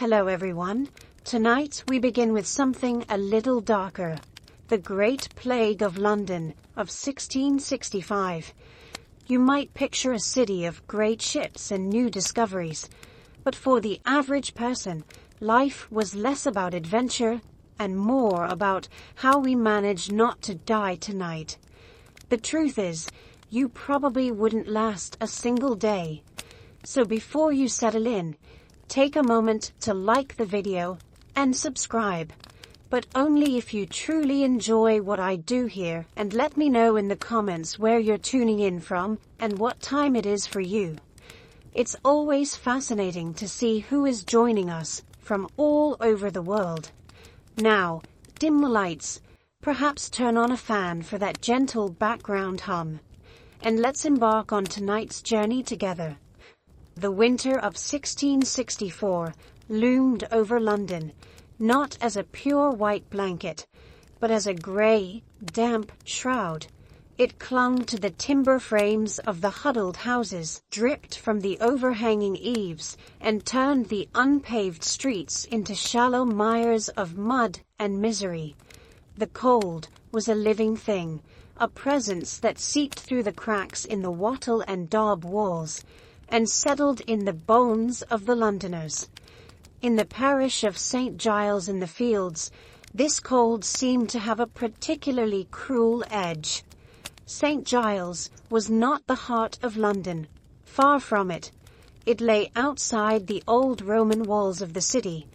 Hello everyone. Tonight we begin with something a little darker. The Great Plague of London of 1665. You might picture a city of great ships and new discoveries, but for the average person, life was less about adventure and more about how we manage not to die tonight. The truth is, you probably wouldn't last a single day. So before you settle in, take a moment to like the video and subscribe, but only if you truly enjoy what I do here, and let me know in the comments where you're tuning in from and what time it is for you. It's always fascinating to see who is joining us from all over the world. Now, dim the lights, perhaps turn on a fan for that gentle background hum, and let's embark on tonight's journey together. The winter of 1664 loomed over London, not as a pure white blanket, but as a grey, damp shroud. It clung to the timber frames of the huddled houses, dripped from the overhanging eaves, and turned the unpaved streets into shallow mires of mud and misery. The cold was a living thing, a presence that seeped through the cracks in the wattle and daub walls, and settled in the bones of the Londoners. In the parish of St. Giles in the Fields, this cold seemed to have a particularly cruel edge. St. Giles was not the heart of London. Far from it. It lay outside the old Roman walls of the city,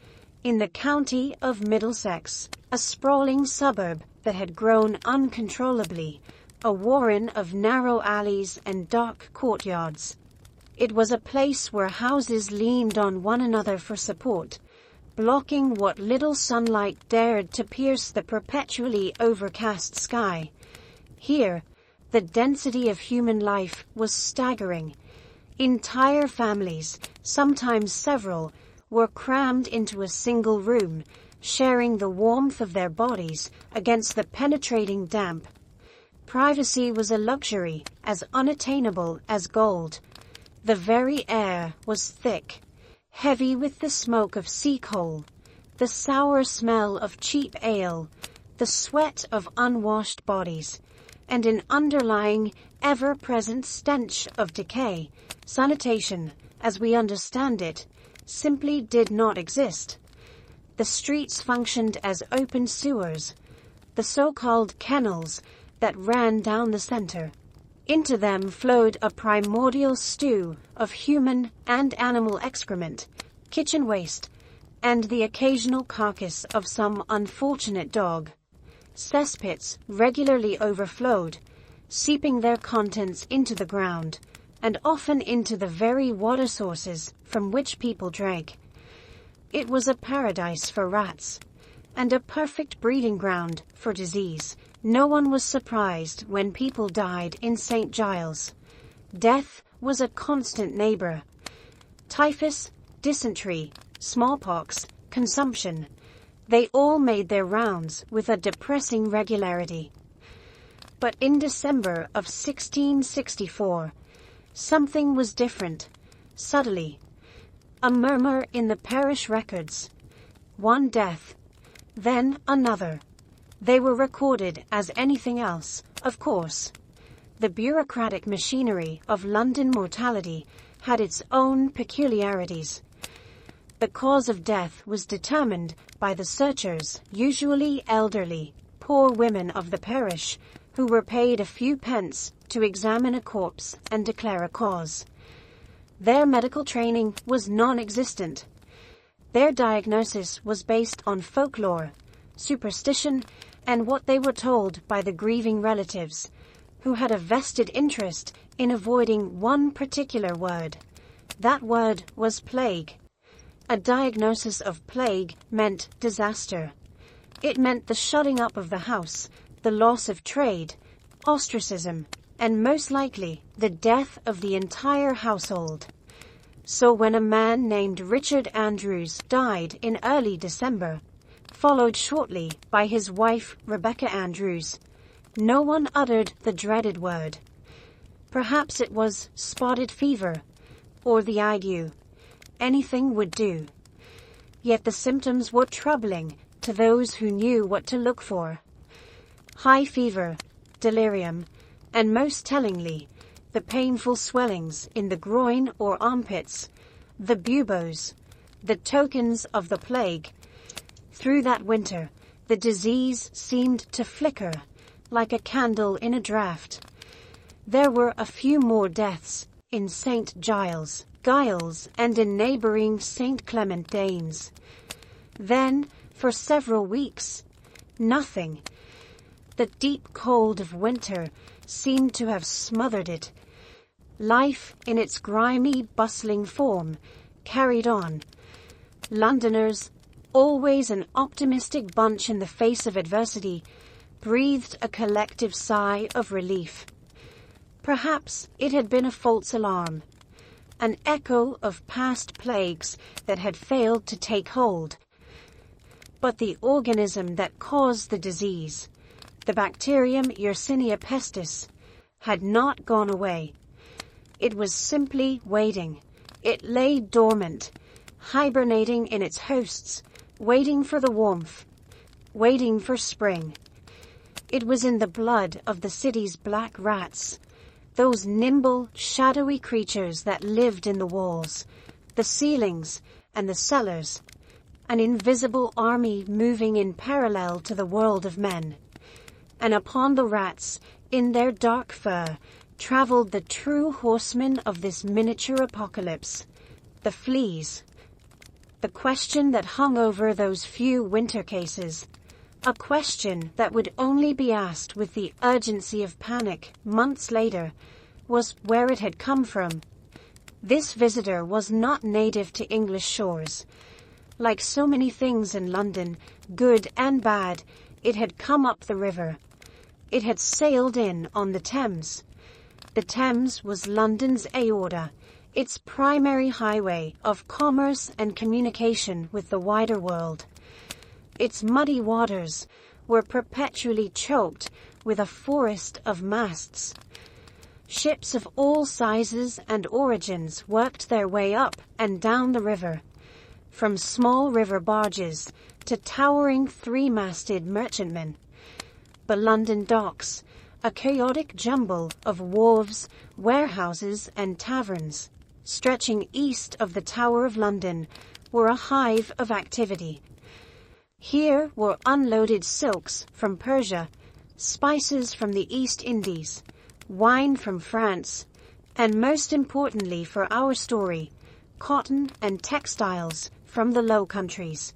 in the county of Middlesex, a sprawling suburb that had grown uncontrollably, a warren of narrow alleys and dark courtyards. It was a place where houses leaned on one another for support, blocking what little sunlight dared to pierce the perpetually overcast sky. Here, the density of human life was staggering. Entire families, sometimes several, were crammed into a single room, sharing the warmth of their bodies against the penetrating damp. Privacy was a luxury as unattainable as gold. The very air was thick, heavy with the smoke of sea coal, the sour smell of cheap ale, the sweat of unwashed bodies, and an underlying, ever-present stench of decay. Sanitation, as we understand it, simply did not exist. The streets functioned as open sewers, the so-called kennels that ran down the center. Into them flowed a primordial stew of human and animal excrement, kitchen waste, and the occasional carcass of some unfortunate dog. Cesspits regularly overflowed, seeping their contents into the ground, and often into the very water sources from which people drank. It was a paradise for rats, and a perfect breeding ground for disease. No one was surprised when people died in St. Giles. Death was a constant neighbor. Typhus, dysentery, smallpox, consumption, they all made their rounds with a depressing regularity. But in December of 1664, something was different. Subtly, a murmur in the parish records. One death, then another. They were recorded as anything else, of course. The bureaucratic machinery of London mortality had its own peculiarities. The cause of death was determined by the searchers, usually elderly, poor women of the parish, who were paid a few pence to examine a corpse and declare a cause. Their medical training was non-existent. Their diagnosis was based on folklore, superstition, and what they were told by the grieving relatives, who had a vested interest in avoiding one particular word. That word was plague. A diagnosis of plague meant disaster. It meant the shutting up of the house, the loss of trade, ostracism, and most likely the death of the entire household. So when a man named Richard Andrews died in early December, followed shortly by his wife Rebecca Andrews, no one uttered the dreaded word. Perhaps it was spotted fever, or the ague. Anything would do. yet the symptoms were troubling to those who knew what to look for. High fever, delirium, and most tellingly, the painful swellings in the groin or armpits, the buboes, the tokens of the plague. Through that winter, the disease seemed to flicker like a candle in a draught. There were a few more deaths in St. Giles, and in neighboring St. Clement Danes. Then, for several weeks, nothing. The deep cold of winter seemed to have smothered it. Life, in its grimy, bustling form, carried on. Londoners, always an optimistic bunch in the face of adversity, breathed a collective sigh of relief. Perhaps it had been a false alarm, an echo of past plagues that had failed to take hold. But the organism that caused the disease, the bacterium Yersinia pestis, had not gone away. It was simply waiting. It lay dormant, hibernating in its hosts, waiting for the warmth, waiting for spring. It was in the blood of the city's black rats, those nimble, shadowy creatures that lived in the walls, the ceilings, and the cellars, an invisible army moving in parallel to the world of men. And upon the rats, in their dark fur, traveled the true horsemen of this miniature apocalypse, the fleas. The question that hung over those few winter cases, a question that would only be asked with the urgency of panic months later, was where it had come from. This visitor was not native to English shores. Like so many things in London, good and bad, it had come up the river. It had sailed in on the Thames. The Thames was London's aorta, its primary highway of commerce and communication with the wider world. Its muddy waters were perpetually choked with a forest of masts. Ships of all sizes and origins worked their way up and down the river, from small river barges to towering three-masted merchantmen. The London docks, a chaotic jumble of wharves, warehouses, and taverns, stretching east of the Tower of London, were a hive of activity. Here were unloaded silks from Persia, spices from the East Indies, wine from France, and most importantly for our story, cotton and textiles from the Low Countries.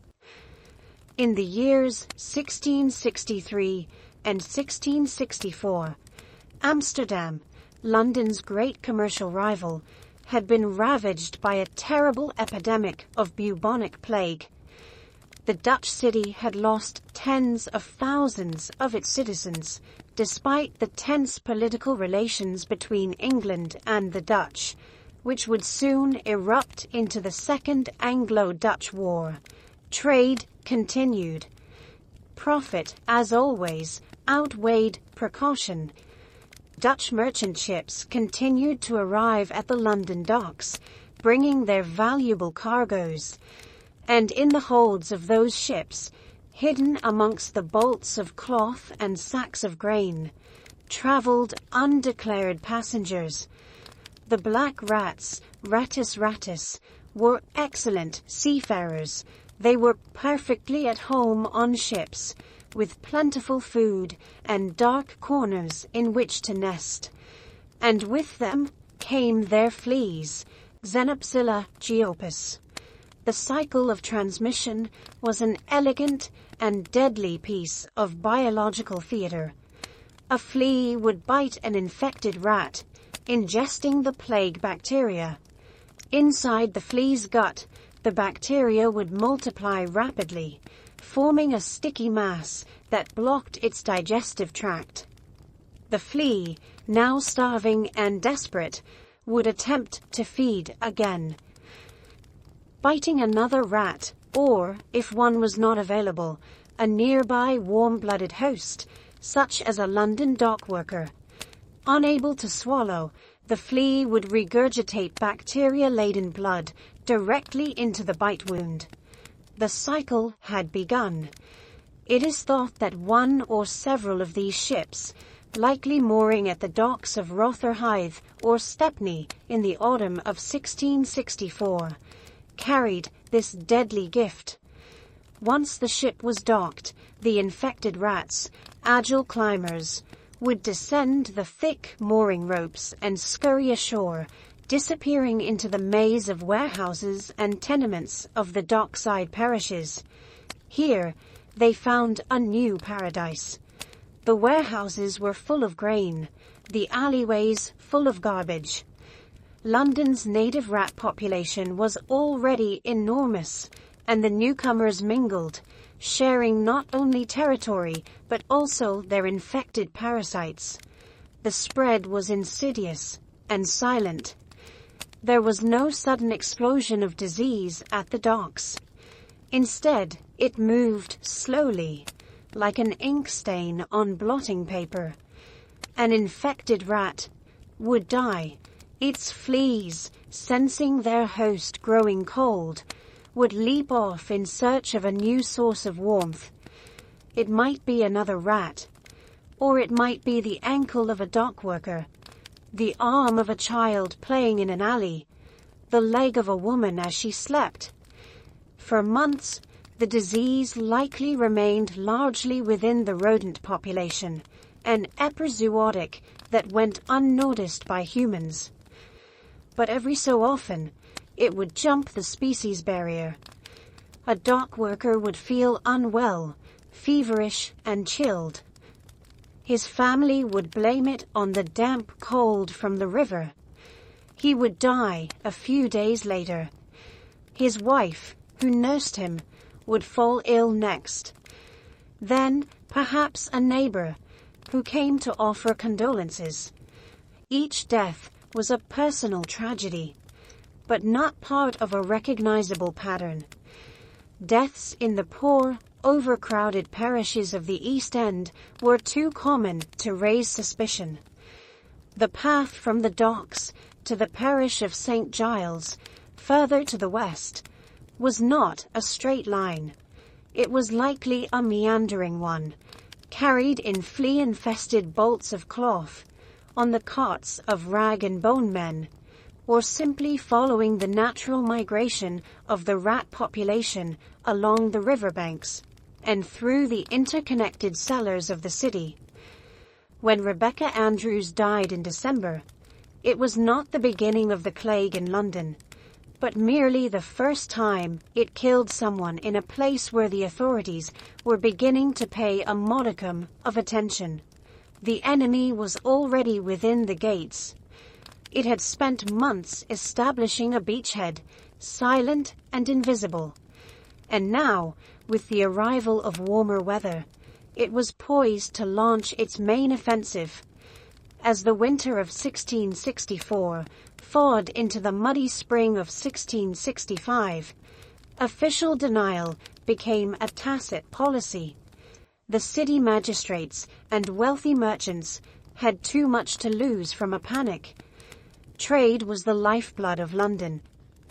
In the years 1663 and 1664, Amsterdam, London's great commercial rival, had been ravaged by a terrible epidemic of bubonic plague. The Dutch city had lost tens of thousands of its citizens, despite the tense political relations between England and the Dutch, which would soon erupt into the Second Anglo-Dutch War. Trade continued. Profit, as always, outweighed precaution. Dutch merchant ships continued to arrive at the London docks, bringing their valuable cargoes. And in the holds of those ships, hidden amongst the bolts of cloth and sacks of grain, travelled undeclared passengers. The black rats, Rattus, were excellent seafarers. They were perfectly at home on ships, with plentiful food and dark corners in which to nest. And with them came their fleas, Xenopsilla geopus. The cycle of transmission was an elegant and deadly piece of biological theater. A flea would bite an infected rat, ingesting the plague bacteria. Inside the flea's gut, the bacteria would multiply rapidly, forming a sticky mass that blocked its digestive tract. The flea, now starving and desperate, would attempt to feed again. Biting another rat, or, if one was not available, a nearby warm-blooded host, such as a London dock worker. Unable to swallow, the flea would regurgitate bacteria-laden blood directly into the bite wound. The cycle had begun. It is thought that one or several of these ships, likely mooring at the docks of Rotherhithe or Stepney in the autumn of 1664, carried this deadly gift. Once the ship was docked, the infected rats, agile climbers, would descend the thick mooring ropes and scurry ashore, disappearing into the maze of warehouses and tenements of the dockside parishes. Here, they found a new paradise. The warehouses were full of grain, the alleyways full of garbage. London's native rat population was already enormous, and the newcomers mingled, sharing not only territory but also their infected parasites. The spread was insidious and silent. There was no sudden explosion of disease at the docks. Instead, it moved slowly, like an ink stain on blotting paper. An infected rat would die. Its fleas, sensing their host growing cold, would leap off in search of a new source of warmth. It might be another rat, or it might be the ankle of a dock worker, the arm of a child playing in an alley, the leg of a woman as she slept. For months, the disease likely remained largely within the rodent population, an epizootic that went unnoticed by humans. But every so often, it would jump the species barrier. A dock worker would feel unwell, feverish and chilled. His family would blame it on the damp cold from the river. He would die a few days later. His wife, who nursed him, would fall ill next. Then, perhaps a neighbor, who came to offer condolences. Each death was a personal tragedy, but not part of a recognizable pattern. Deaths in the poor, overcrowded parishes of the East End were too common to raise suspicion. The path from the docks to the parish of St. Giles, further to the west, was not a straight line. It was likely a meandering one, carried in flea-infested bolts of cloth, on the carts of rag and bone men, or simply following the natural migration of the rat population along the riverbanks and through the interconnected cellars of the city. When Rebecca Andrews died in December, it was not the beginning of the plague in London, but merely the first time it killed someone in a place where the authorities were beginning to pay a modicum of attention. The enemy was already within the gates. It had spent months establishing a beachhead, silent and invisible. And now, with the arrival of warmer weather, it was poised to launch its main offensive. As the winter of 1664 thawed into the muddy spring of 1665, official denial became a tacit policy. The city magistrates and wealthy merchants had too much to lose from a panic. Trade was the lifeblood of London,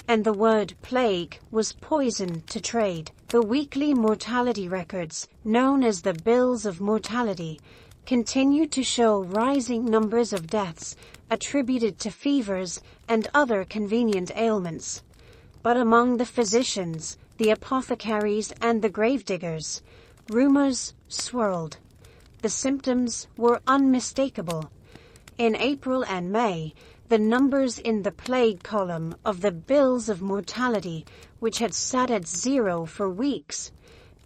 and the word plague was poison to trade. The weekly mortality records, known as the Bills of Mortality, continued to show rising numbers of deaths attributed to fevers and other convenient ailments. But among the physicians, the apothecaries and the gravediggers, rumors swirled. The symptoms were unmistakable. In April and May, the numbers in the plague column of the Bills of Mortality, which had sat at 0 for weeks,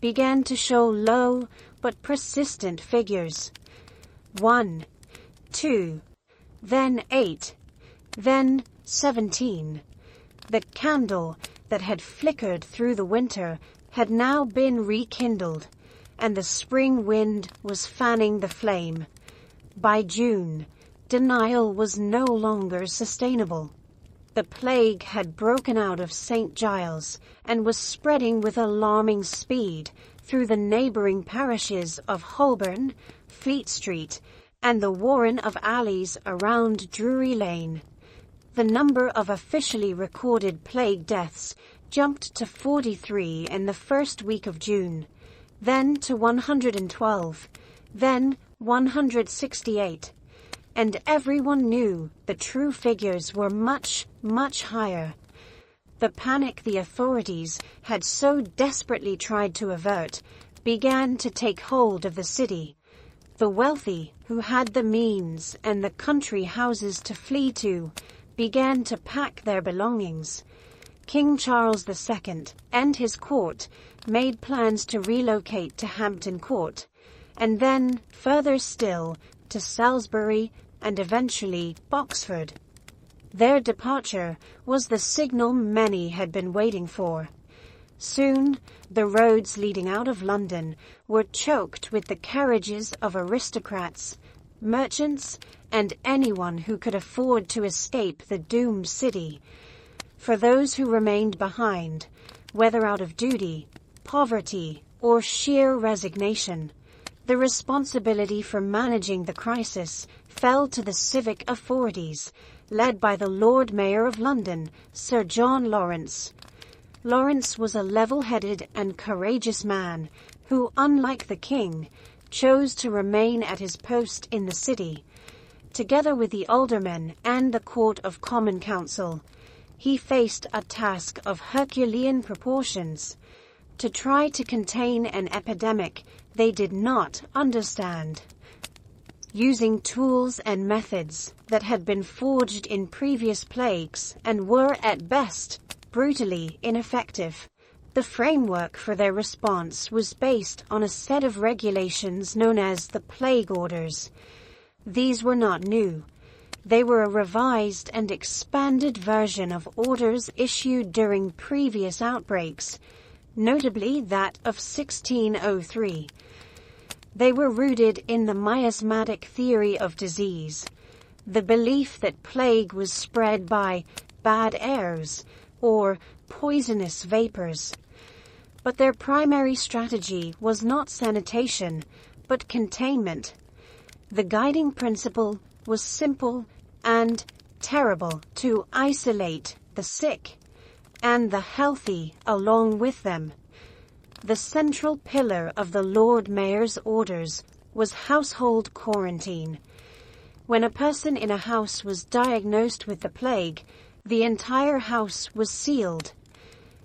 began to show low but persistent figures. 1, 2, then 8, then 17. The candle that had flickered through the winter had now been rekindled, and the spring wind was fanning the flame. By June, denial was no longer sustainable. The plague had broken out of St. Giles and was spreading with alarming speed through the neighboring parishes of Holborn, Fleet Street, and the warren of alleys around Drury Lane. The number of officially recorded plague deaths jumped to 43 in the first week of June, then to 112, then 168. And everyone knew the true figures were much, much higher. The panic the authorities had so desperately tried to avert began to take hold of the city. The wealthy, who had the means and the country houses to flee to, began to pack their belongings. King Charles II and his court made plans to relocate to Hampton Court, and then, further still, to Salisbury and eventually Boxford. Their departure was the signal many had been waiting for. Soon, the roads leading out of London were choked with the carriages of aristocrats, merchants, and anyone who could afford to escape the doomed city. For those who remained behind, whether out of duty, poverty, or sheer resignation, the responsibility for managing the crisis fell to the civic authorities, led by the Lord Mayor of London, Sir John Lawrence. Lawrence was a level-headed and courageous man who, unlike the king, chose to remain at his post in the city. Together with the aldermen and the Court of Common Council, he faced a task of Herculean proportions: to try to contain an epidemic they did not understand. Using tools and methods that had been forged in previous plagues and were at best brutally ineffective, the framework for their response was based on a set of regulations known as the Plague Orders. These were not new. They were a revised and expanded version of orders issued during previous outbreaks, notably that of 1603. They were rooted in the miasmatic theory of disease, the belief that plague was spread by bad airs or poisonous vapors. But their primary strategy was not sanitation, but containment. The guiding principle was simple and terrible: to isolate the sick and the healthy along with them. The central pillar of the Lord Mayor's orders was household quarantine. When a person in a house was diagnosed with the plague, the entire house was sealed.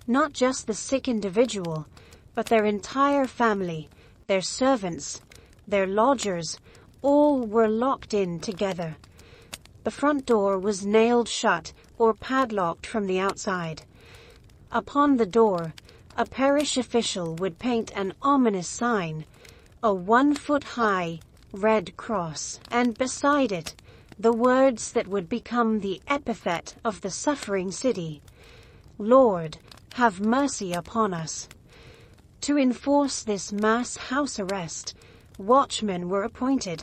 Not just the sick individual, but their entire family, their servants, their lodgers, all were locked in together. The front door was nailed shut or padlocked from the outside. Upon the door, a parish official would paint an ominous sign, a 1-foot-high red cross, and beside it, the words that would become the epithet of the suffering city: "Lord, have mercy upon us." To enforce this mass house arrest, watchmen were appointed.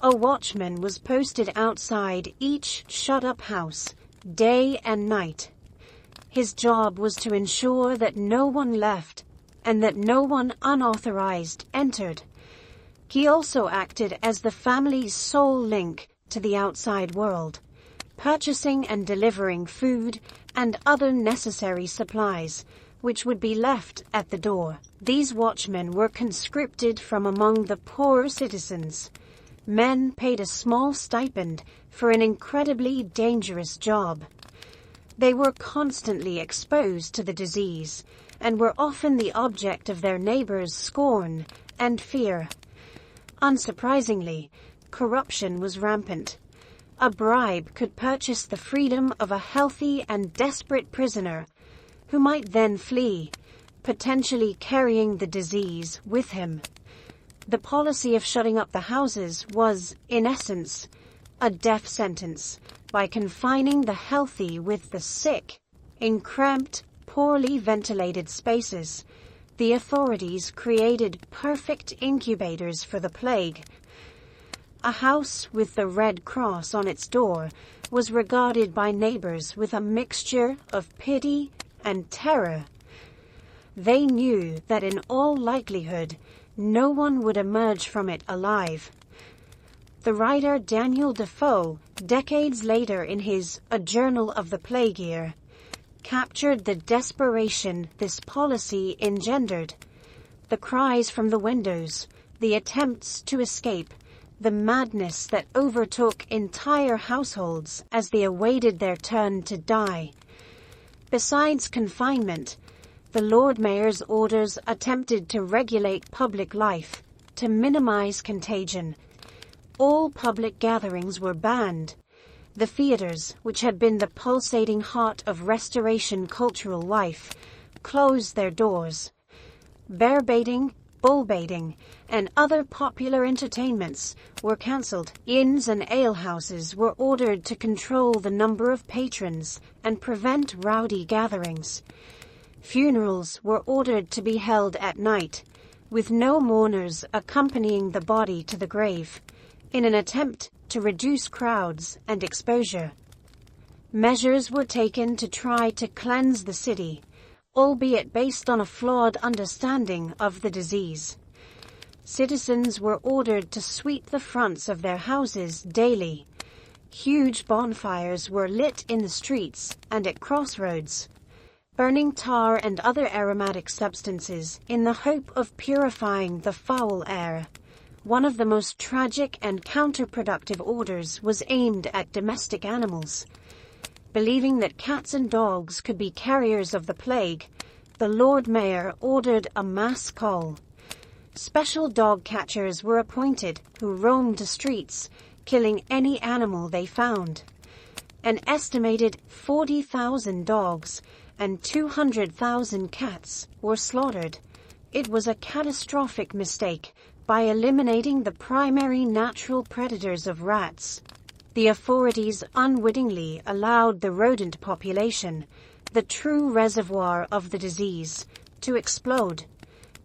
A watchman was posted outside each shut-up house, day and night. His job was to ensure that no one left and that no one unauthorized entered. He also acted as the family's sole link to the outside world, purchasing and delivering food and other necessary supplies, which would be left at the door. These watchmen were conscripted from among the poorer citizens, men paid a small stipend for an incredibly dangerous job. They were constantly exposed to the disease and were often the object of their neighbors' scorn and fear. Unsurprisingly, corruption was rampant. A bribe could purchase the freedom of a healthy and desperate prisoner, who might then flee, potentially carrying the disease with him. The policy of shutting up the houses was, in essence, a death sentence, by confining the healthy with the sick in cramped, poorly ventilated spaces. The authorities created perfect incubators for the plague. A house with the Red Cross on its door was regarded by neighbors with a mixture of pity and terror. They knew that in all likelihood, no one would emerge from it alive. The writer Daniel Defoe, decades later in his A Journal of the Plague Year, captured the desperation this policy engendered. The cries from the windows, the attempts to escape, the madness that overtook entire households as they awaited their turn to die. Besides confinement, the Lord Mayor's orders attempted to regulate public life, to minimize contagion. All public gatherings were banned. The theaters, which had been the pulsating heart of Restoration cultural life, closed their doors. Bear baiting, bull baiting, and other popular entertainments were cancelled. Inns and alehouses were ordered to control the number of patrons and prevent rowdy gatherings. Funerals were ordered to be held at night, with no mourners accompanying the body to the grave, in an attempt to reduce crowds and exposure. Measures were taken to try to cleanse the city, albeit based on a flawed understanding of the disease. Citizens were ordered to sweep the fronts of their houses daily. Huge bonfires were lit in the streets and at crossroads, burning tar and other aromatic substances in the hope of purifying the foul air. One of the most tragic and counterproductive orders was aimed at domestic animals. Believing that cats and dogs could be carriers of the plague, the Lord Mayor ordered a mass cull. Special dog catchers were appointed who roamed the streets, killing any animal they found. An estimated 40,000 dogs and 200,000 cats were slaughtered. It was a catastrophic mistake by eliminating the primary natural predators of rats. The authorities unwittingly allowed the rodent population, the true reservoir of the disease, to explode.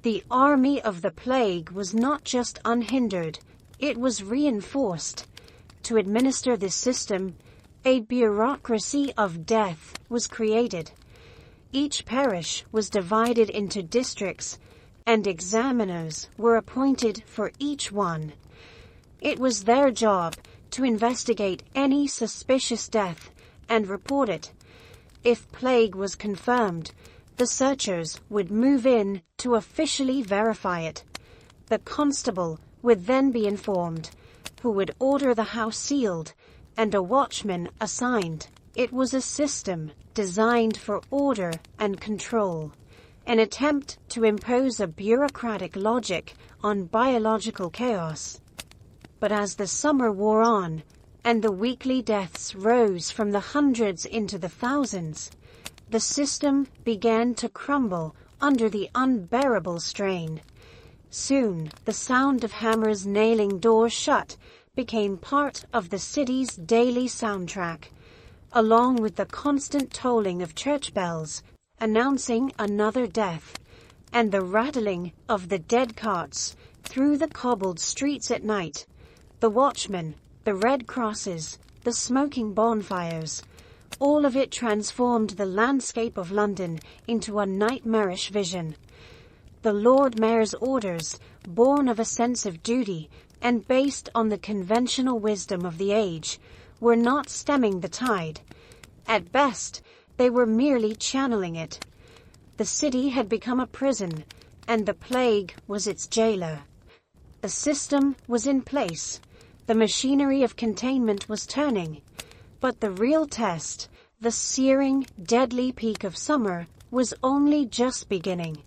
The army of the plague was not just unhindered, it was reinforced. To administer this system, a bureaucracy of death was created. Each parish was divided into districts, and examiners were appointed for each one. It was their job to investigate any suspicious death and report it. If plague was confirmed, the searchers would move in to officially verify it. The constable would then be informed, who would order the house sealed and a watchman assigned. It was a system designed for order and control, an attempt to impose a bureaucratic logic on biological chaos. But as the summer wore on, and the weekly deaths rose from the hundreds into the thousands, the system began to crumble under the unbearable strain. Soon, the sound of hammers nailing doors shut became part of the city's daily soundtrack, along with the constant tolling of church bells announcing another death, and the rattling of the dead carts through the cobbled streets at night. The watchmen, the red crosses, the smoking bonfires, all of it transformed the landscape of London into a nightmarish vision. The Lord Mayor's orders, born of a sense of duty and based on the conventional wisdom of the age, were not stemming the tide. At best, they were merely channeling it. The city had become a prison, and the plague was its jailer. The system was in place. The machinery of containment was turning. But the real test, the searing, deadly peak of summer, was only just beginning.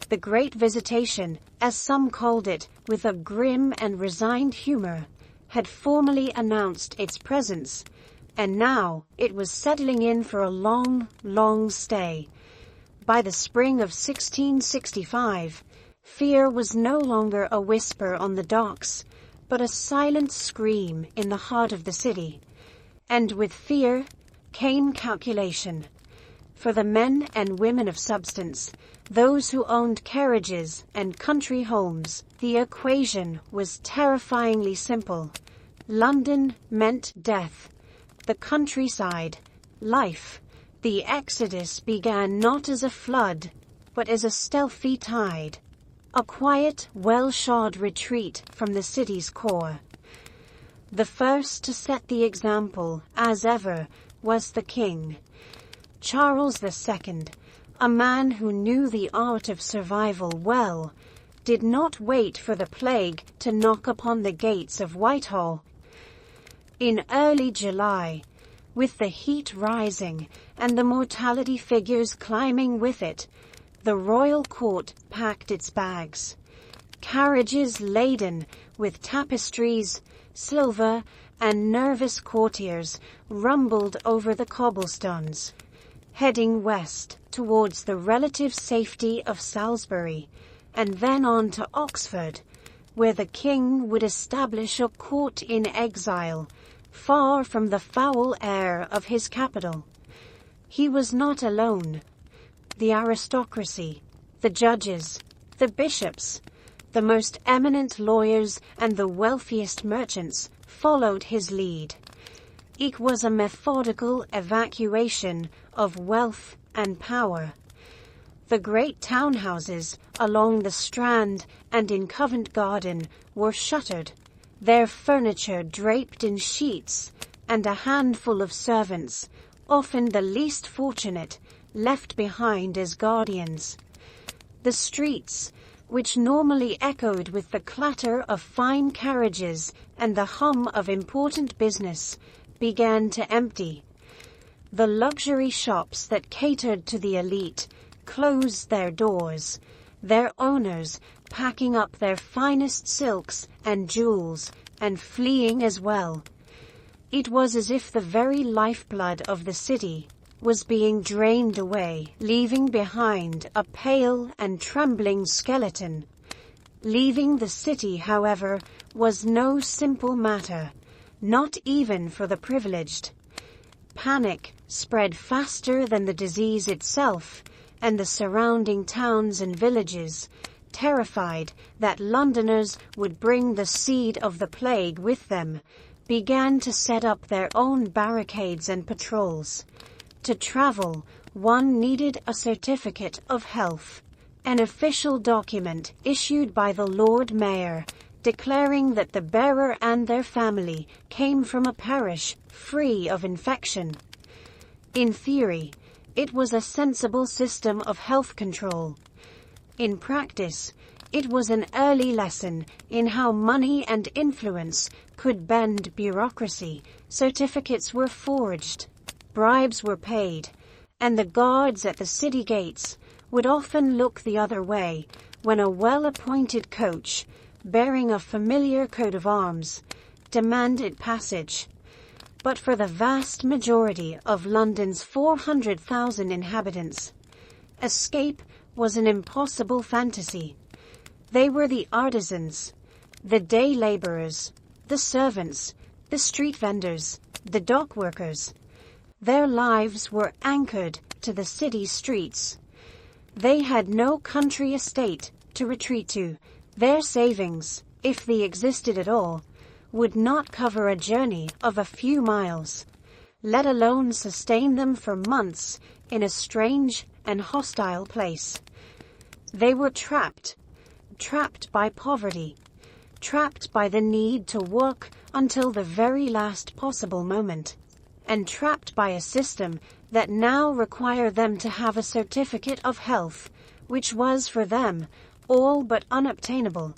The Great Visitation, as some called it with a grim and resigned humor, had formally announced its presence, and now it was settling in for a long, long stay. By the spring of 1665, fear was no longer a whisper on the docks, but a silent scream in the heart of the city. And with fear came calculation. For the men and women of substance, those who owned carriages and country homes, the equation was terrifyingly simple. London meant death. The countryside, life. The exodus began not as a flood, but as a stealthy tide. A quiet, well-shod retreat from the city's core. The first to set the example, as ever, was the king. Charles II, a man who knew the art of survival well, did not wait for the plague to knock upon the gates of Whitehall. In early July, with the heat rising and the mortality figures climbing with it, the royal court packed its bags. Carriages laden with tapestries, silver, and nervous courtiers rumbled over the cobblestones, heading west towards the relative safety of Salisbury, and then on to Oxford, where the king would establish a court in exile, far from the foul air of his capital. He was not alone. The aristocracy, the judges, the bishops, the most eminent lawyers, and the wealthiest merchants followed his lead. It was a methodical evacuation of wealth and power. The great townhouses along the Strand and in Covent Garden were shuttered, their furniture draped in sheets, and a handful of servants, often the least fortunate, left behind as guardians. The streets, which normally echoed with the clatter of fine carriages and the hum of important business, began to empty. The luxury shops that catered to the elite closed their doors, their owners packing up their finest silks and jewels and fleeing as well. It was as if the very lifeblood of the city was being drained away, leaving behind a pale and trembling skeleton. Leaving the city, however, was no simple matter, not even for the privileged. Panic spread faster than the disease itself, and the surrounding towns and villages, terrified that Londoners would bring the seed of the plague with them, began to set up their own barricades and patrols. To travel, one needed a certificate of health, an official document issued by the Lord Mayor, declaring that the bearer and their family came from a parish free of infection. In theory, it was a sensible system of health control. In practice, it was an early lesson in how money and influence could bend bureaucracy. Certificates were forged, bribes were paid, and the guards at the city gates would often look the other way when a well-appointed coach, bearing a familiar coat of arms, demanded passage. But for the vast majority of London's 400,000 inhabitants, escape was an impossible fantasy. They were the artisans, the day laborers, the servants, the street vendors, the dock workers. Their lives were anchored to the city streets. They had no country estate to retreat to. Their savings, if they existed at all, would not cover a journey of a few miles, let alone sustain them for months in a strange and hostile place. They were trapped by poverty, trapped by the need to work until the very last possible moment, and trapped by a system that now required them to have a certificate of health, which was for them all but unobtainable.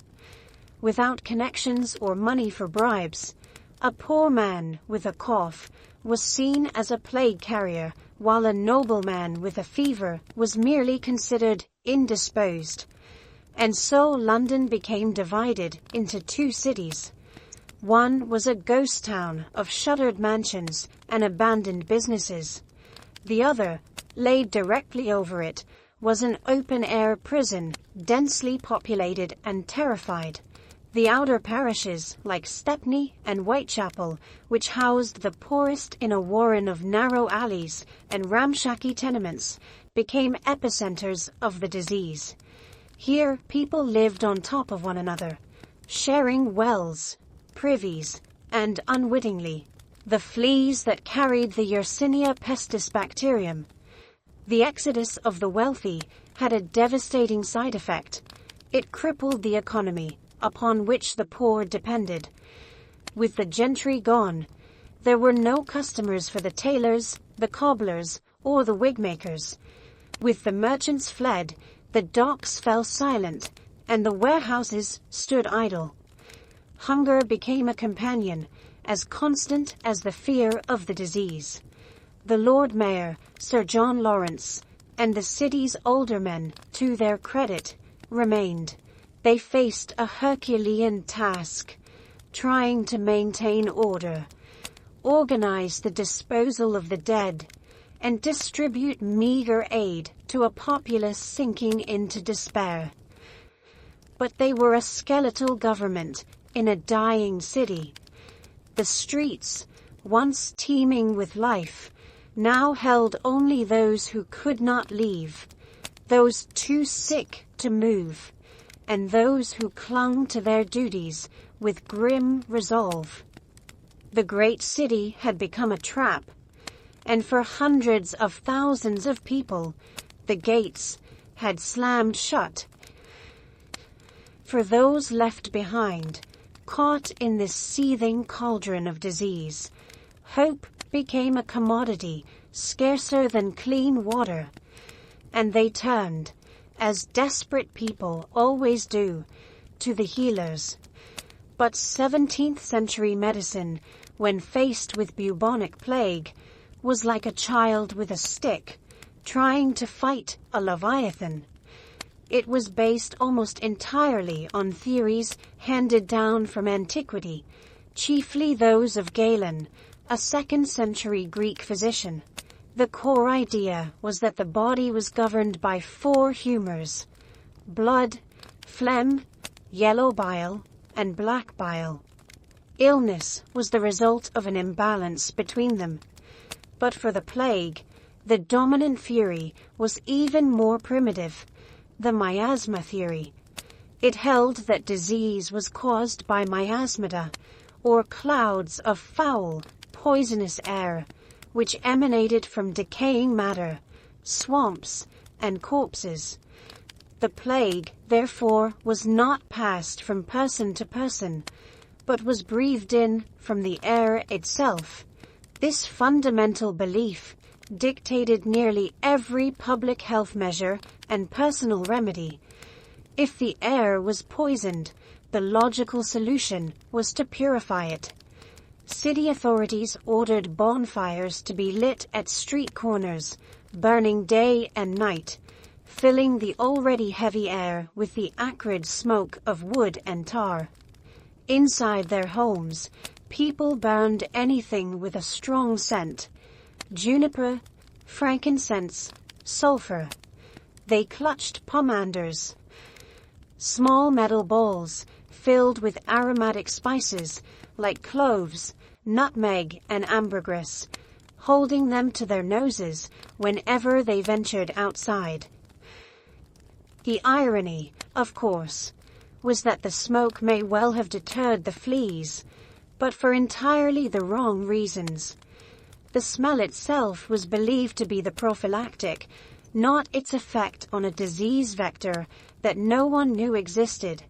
Without connections or money for bribes, a poor man with a cough was seen as a plague carrier, while a nobleman with a fever was merely considered indisposed. And so London became divided into two cities. One was a ghost town of shuttered mansions and abandoned businesses. The other, laid directly over it, was an open-air prison, densely populated and terrified. The outer parishes, like Stepney and Whitechapel, which housed the poorest in a warren of narrow alleys and ramshackly tenements, became epicenters of the disease. Here people lived on top of one another, sharing wells, privies, and unwittingly, the fleas that carried the Yersinia pestis bacterium. The exodus of the wealthy had a devastating side effect. It crippled the economy, upon which the poor depended. With the gentry gone, there were no customers for the tailors, the cobblers, or the wigmakers. With the merchants fled, the docks fell silent, and the warehouses stood idle. Hunger became a companion, as constant as the fear of the disease. The Lord Mayor, Sir John Lawrence, and the city's aldermen, to their credit, remained. They faced a Herculean task, trying to maintain order, organize the disposal of the dead, and distribute meager aid to a populace sinking into despair. But they were a skeletal government in a dying city. The streets, once teeming with life, now held only those who could not leave, those too sick to move, and those who clung to their duties with grim resolve. The great city had become a trap, and for hundreds of thousands of people, the gates had slammed shut. For those left behind, caught in this seething cauldron of disease, hope became a commodity scarcer than clean water, and they turned, as desperate people always do, to the healers. But 17th century medicine, when faced with bubonic plague, was like a child with a stick, trying to fight a leviathan. It was based almost entirely on theories handed down from antiquity, chiefly those of Galen, a 2nd century Greek physician. The core idea was that the body was governed by 4 humors: blood, phlegm, yellow bile, and black bile. Illness was the result of an imbalance between them. But for the plague, the dominant theory was even more primitive, the miasma theory. It held that disease was caused by miasmata, or clouds of foul, poisonous air, which emanated from decaying matter, swamps, and corpses. The plague, therefore, was not passed from person to person, but was breathed in from the air itself. This fundamental belief dictated nearly every public health measure and personal remedy. If the air was poisoned, the logical solution was to purify it. City authorities ordered bonfires to be lit at street corners, burning day and night, filling the already heavy air with the acrid smoke of wood and tar. Inside their homes, people burned anything with a strong scent: juniper, frankincense, sulfur. They clutched pomanders, small metal bowls filled with aromatic spices like cloves, nutmeg, and ambergris, holding them to their noses whenever they ventured outside. The irony, of course, was that the smoke may well have deterred the fleas, but for entirely the wrong reasons. The smell itself was believed to be the prophylactic, not its effect on a disease vector that no one knew existed.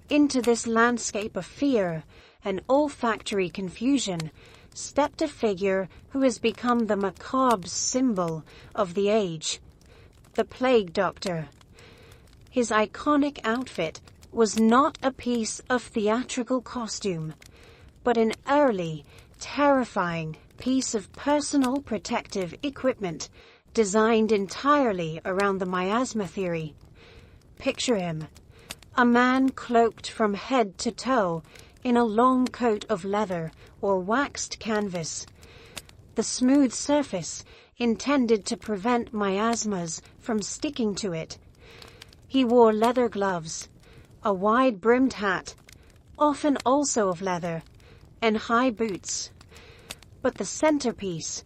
Into this landscape of fear and olfactory confusion stepped a figure who has become the macabre symbol of the age: the plague doctor. His iconic outfit was not a piece of theatrical costume, but an early, terrifying piece of personal protective equipment designed entirely around the miasma theory. Picture him, a man cloaked from head to toe in a long coat of leather or waxed canvas. The smooth surface intended to prevent miasmas from sticking to it. He wore leather gloves, a wide-brimmed hat, often also of leather, and high boots. But the centerpiece,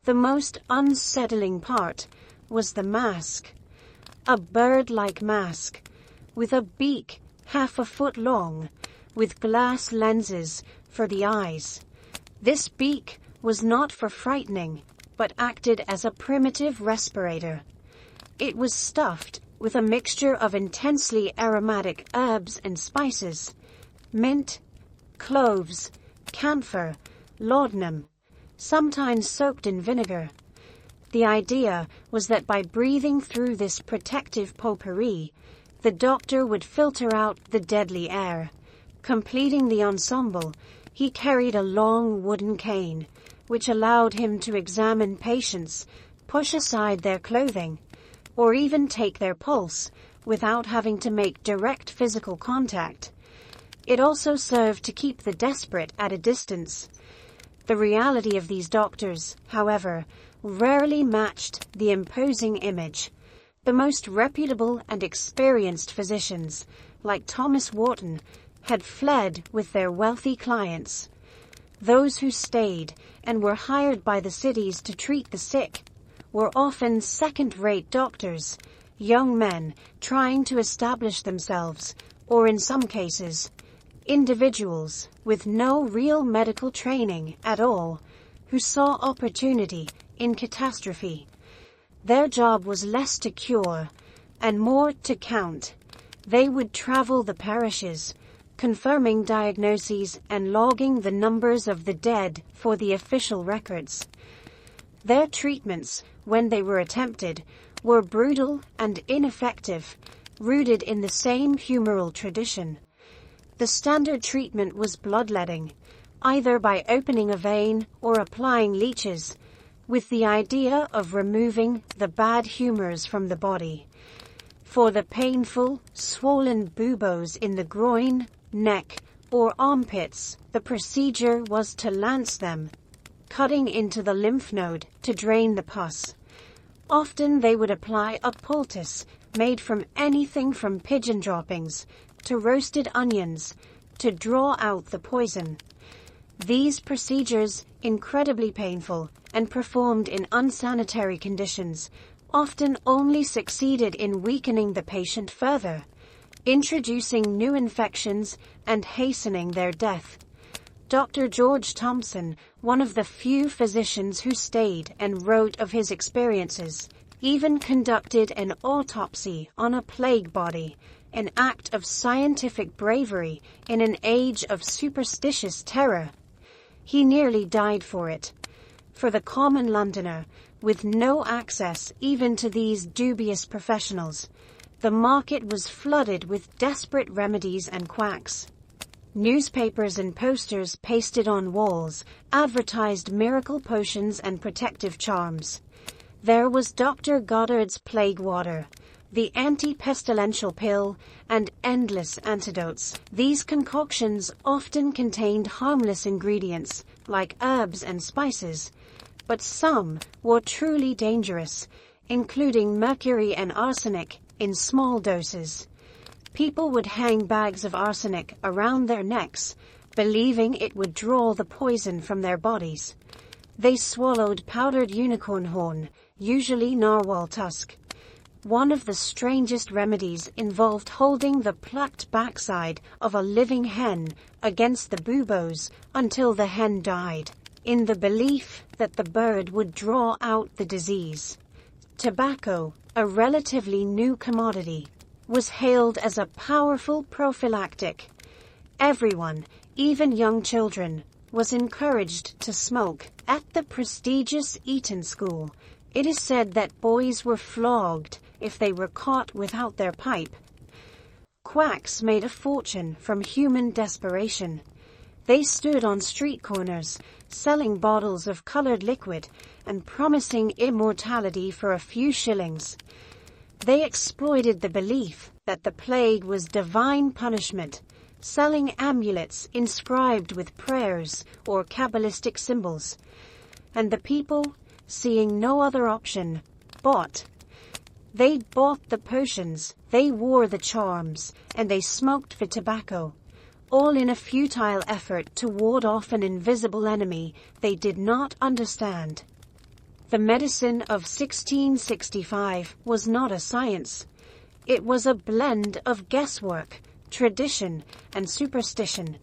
the most unsettling part, was the mask. A bird-like mask, with a beak 1/2 foot long, with glass lenses for the eyes. This beak was not for frightening, but acted as a primitive respirator. It was stuffed with a mixture of intensely aromatic herbs and spices: mint, cloves, camphor, laudanum, sometimes soaked in vinegar. The idea was that by breathing through this protective potpourri, the doctor would filter out the deadly air. Completing the ensemble, he carried a long wooden cane, which allowed him to examine patients, push aside their clothing, or even take their pulse without having to make direct physical contact. It also served to keep the desperate at a distance. The reality of these doctors, however, rarely matched the imposing image. The most reputable and experienced physicians, like Thomas Wharton, had fled with their wealthy clients. Those who stayed and were hired by the cities to treat the sick were often second-rate doctors, young men trying to establish themselves, or in some cases, individuals with no real medical training at all, who saw opportunity in catastrophe. Their job was less to cure and more to count. They would travel the parishes, confirming diagnoses and logging the numbers of the dead for the official records. Their treatments, when they were attempted, were brutal and ineffective, rooted in the same humoral tradition. The standard treatment was bloodletting, either by opening a vein or applying leeches, with the idea of removing the bad humors from the body. For the painful, swollen buboes in the groin, neck, or armpits, the procedure was to lance them, cutting into the lymph node to drain the pus. Often they would apply a poultice made from anything from pigeon droppings to roasted onions to draw out the poison. These procedures, incredibly painful and performed in unsanitary conditions, often only succeeded in weakening the patient further, introducing new infections and hastening their death. Dr. George Thompson, one of the few physicians who stayed and wrote of his experiences, even conducted an autopsy on a plague body, an act of scientific bravery in an age of superstitious terror. He nearly died for it. For the common Londoner, with no access even to these dubious professionals, the market was flooded with desperate remedies and quacks. Newspapers and posters pasted on walls advertised miracle potions and protective charms. There was Dr. Goddard's plague water, the anti-pestilential pill, and endless antidotes. These concoctions often contained harmless ingredients, like herbs and spices, but some were truly dangerous, including mercury and arsenic in small doses. People would hang bags of arsenic around their necks, believing it would draw the poison from their bodies. They swallowed powdered unicorn horn, usually narwhal tusk. One of the strangest remedies involved holding the plucked backside of a living hen against the buboes until the hen died, in the belief that the bird would draw out the disease. Tobacco, a relatively new commodity, was hailed as a powerful prophylactic. Everyone, even young children, was encouraged to smoke. At the prestigious Eton School, it is said that boys were flogged if they were caught without their pipe. Quacks made a fortune from human desperation. They stood on street corners, selling bottles of colored liquid and promising immortality for a few shillings. They exploited the belief that the plague was divine punishment, selling amulets inscribed with prayers or Kabbalistic symbols. And the people, seeing no other option, bought. They bought the potions, they wore the charms, and they smoked for tobacco, all in a futile effort to ward off an invisible enemy they did not understand. The medicine of 1665 was not a science. It was a blend of guesswork, tradition, and superstition.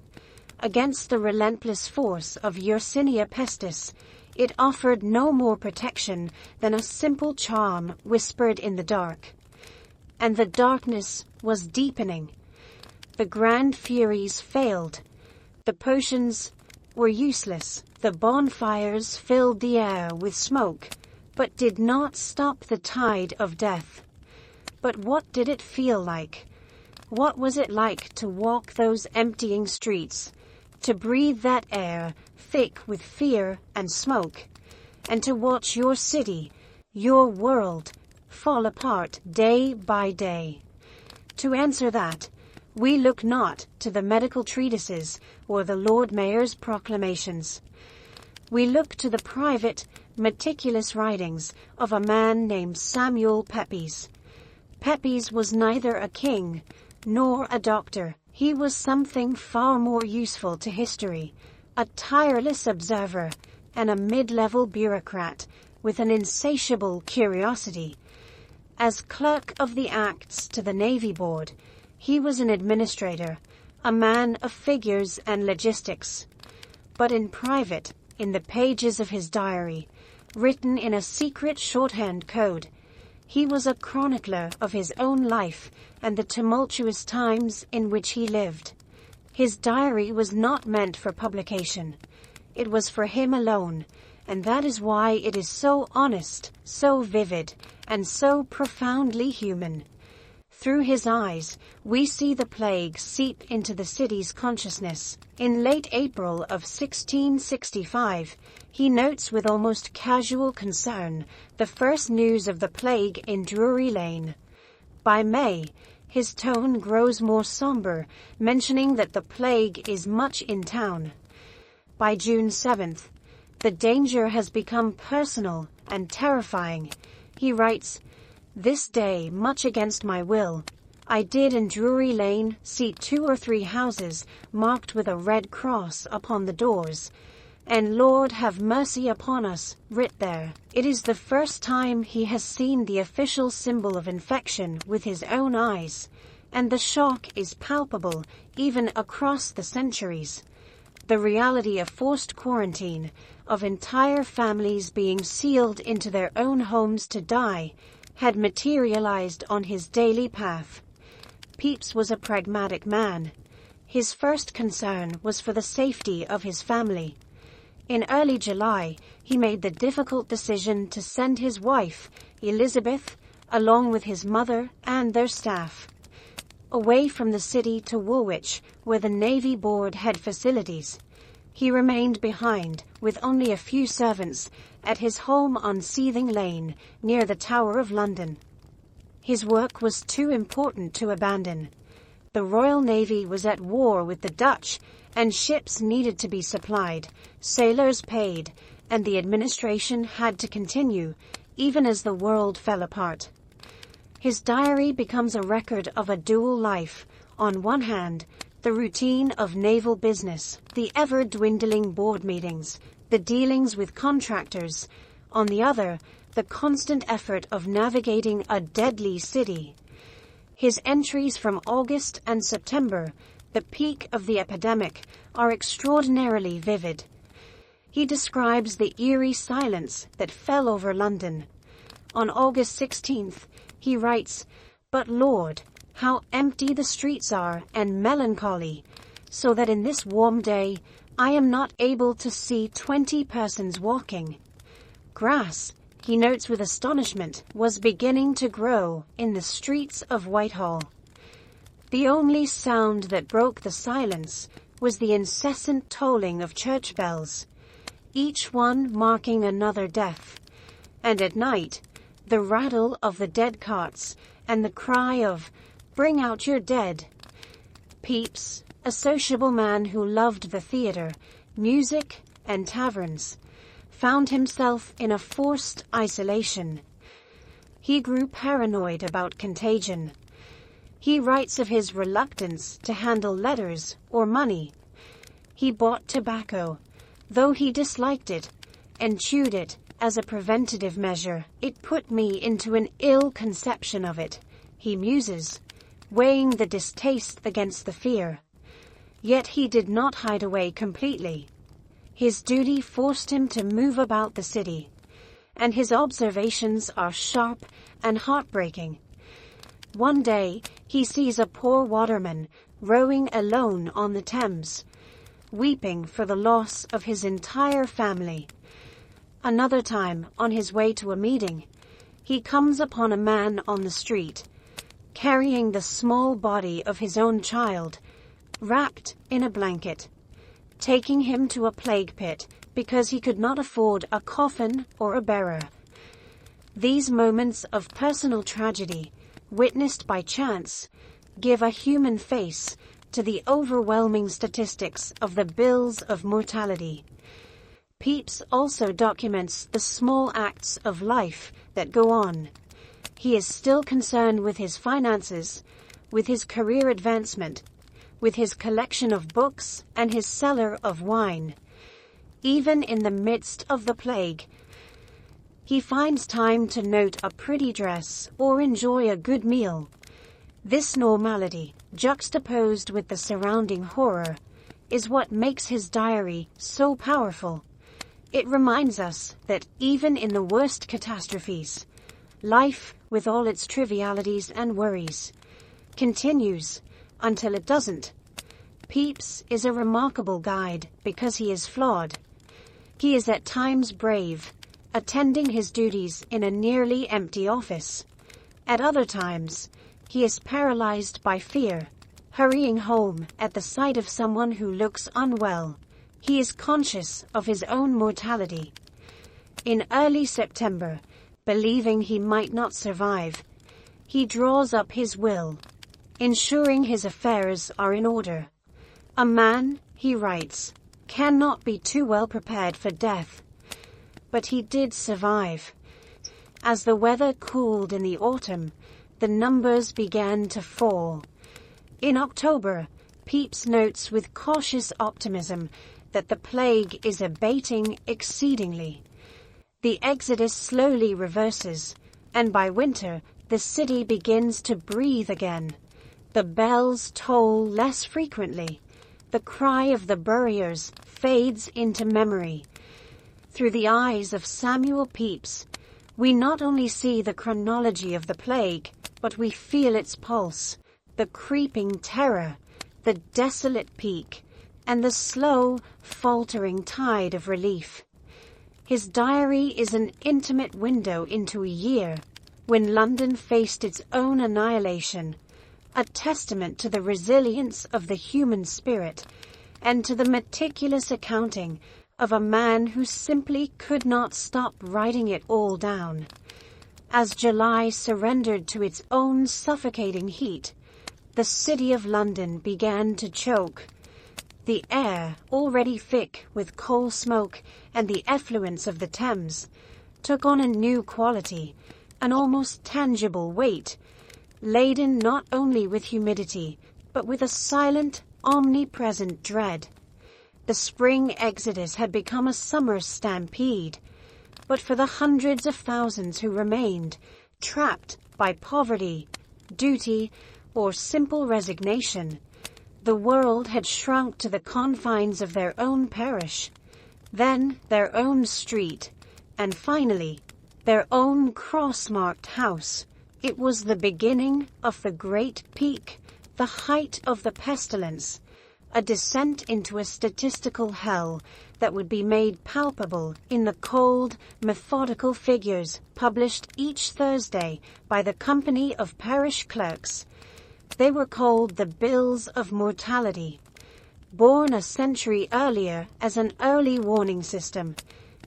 Against the relentless force of Yersinia pestis, it offered no more protection than a simple charm whispered in the dark. And the darkness was deepening. The grand furies failed. The potions were useless. The bonfires filled the air with smoke. but did not stop the tide of death. But what did it feel like? What was it like to walk those emptying streets, to breathe that air thick with fear and smoke, and to watch your city, your world, fall apart day by day? To answer that, we look not to the medical treatises or the Lord Mayor's proclamations. We look to the private, meticulous writings of a man named Samuel Pepys. Pepys was neither a king nor a doctor. He was something far more useful to history, a tireless observer and a mid-level bureaucrat with an insatiable curiosity. As clerk of the Acts to the Navy Board, he was an administrator, a man of figures and logistics. But in private, in the pages of his diary, written in a secret shorthand code, he was a chronicler of his own life and the tumultuous times in which he lived. His diary was not meant for publication. It was for him alone, and that is why it is so honest, so vivid, and so profoundly human. Through his eyes, we see the plague seep into the city's consciousness. In late April of 1665, he notes with almost casual concern the first news of the plague in Drury Lane. By May, his tone grows more somber, mentioning that the plague is much in town. By June 7th, the danger has become personal and terrifying. He writes, "This day, much against my will, I did in Drury Lane see 2 or 3 houses marked with a red cross upon the doors, and Lord have mercy upon us, writ there. It is the first time he has seen the official symbol of infection with his own eyes, and the shock is palpable even across the centuries. The reality of forced quarantine, of entire families being sealed into their own homes to die, had materialized on his daily path." Pepys was a pragmatic man. His first concern was for the safety of his family. In early July, he made the difficult decision to send his wife, Elizabeth, along with his mother and their staff, away from the city to Woolwich, where the Navy Board had facilities. He remained behind, with only a few servants, at his home on Seething Lane, near the Tower of London. His work was too important to abandon. The Royal Navy was at war with the Dutch, and ships needed to be supplied, sailors paid, and the administration had to continue, even as the world fell apart. His diary becomes a record of a dual life. On one hand, the routine of naval business, the ever-dwindling board meetings, the dealings with contractors. On the other, the constant effort of navigating a deadly city. His entries from August and September, the peak of the epidemic, are extraordinarily vivid. He describes the eerie silence that fell over London. On August 16th, he writes, "But Lord, how empty the streets are and melancholy, so that in this warm day I am not able to see 20 persons walking." Grass, he notes with astonishment, was beginning to grow in the streets of Whitehall. The only sound that broke the silence was the incessant tolling of church bells, each one marking another death, and at night, the rattle of the dead carts and the cry of, "Bring out your dead." Pepys, a sociable man who loved the theater, music, and taverns, found himself in a forced isolation. He grew paranoid about contagion. He writes of his reluctance to handle letters or money. He bought tobacco, though he disliked it, and chewed it as a preventative measure. "It put me into an ill conception of it," he muses, weighing the distaste against the fear. Yet he did not hide away completely. His duty forced him to move about the city, and his observations are sharp and heartbreaking. One day, he sees a poor waterman rowing alone on the Thames, weeping for the loss of his entire family. Another time, on his way to a meeting, he comes upon a man on the street, carrying the small body of his own child, wrapped in a blanket, taking him to a plague pit because he could not afford a coffin or a bearer. These moments of personal tragedy, witnessed by chance, give a human face to the overwhelming statistics of the bills of mortality. Pepys also documents the small acts of life that go on. He is still concerned with his finances, with his career advancement, with his collection of books and his cellar of wine. Even in the midst of the plague, he finds time to note a pretty dress or enjoy a good meal. This normality, juxtaposed with the surrounding horror, is what makes his diary so powerful. It reminds us that even in the worst catastrophes, life, with all its trivialities and worries, continues until it doesn't. Pepys is a remarkable guide because he is flawed. He is at times brave, attending his duties in a nearly empty office. At other times, he is paralyzed by fear, hurrying home at the sight of someone who looks unwell. He is conscious of his own mortality. In early September, believing he might not survive, he draws up his will, ensuring his affairs are in order. A man, he writes, cannot be too well prepared for death. But he did survive. As the weather cooled in the autumn, the numbers began to fall. In October, Pepys notes with cautious optimism that the plague is abating exceedingly. The exodus slowly reverses, and by winter, the city begins to breathe again. The bells toll less frequently. The cry of the buriers fades into memory. Through the eyes of Samuel Pepys, we not only see the chronology of the plague, but we feel its pulse, the creeping terror, the desolate peak, and the slow, faltering tide of relief. His diary is an intimate window into a year when London faced its own annihilation, a testament to the resilience of the human spirit and to the meticulous accounting of a man who simply could not stop writing it all down. As July surrendered to its own suffocating heat, the city of London began to choke. The air, already thick with coal smoke and the effluence of the Thames, took on a new quality, an almost tangible weight, laden not only with humidity, but with a silent, omnipresent dread. The spring exodus had become a summer stampede, but for the hundreds of thousands who remained, trapped by poverty, duty, or simple resignation, the world had shrunk to the confines of their own parish, then their own street, and finally, their own cross-marked house. It was the beginning of the great peak, the height of the pestilence, a descent into a statistical hell that would be made palpable in the cold, methodical figures published each Thursday by the Company of Parish Clerks. They were called the Bills of Mortality. Born a century earlier as an early warning system,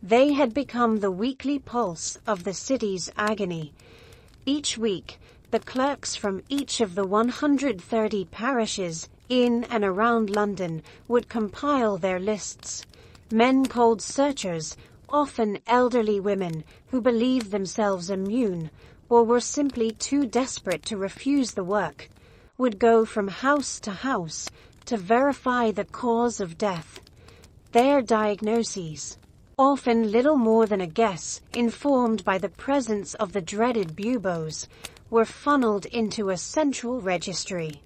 they had become the weekly pulse of the city's agony. Each week, the clerks from each of the 130 parishes in and around London would compile their lists. Men called searchers, often elderly women who believed themselves immune or were simply too desperate to refuse the work, would go from house to house to verify the cause of death. Their diagnoses, often little more than a guess, informed by the presence of the dreaded buboes, were funneled into a central registry,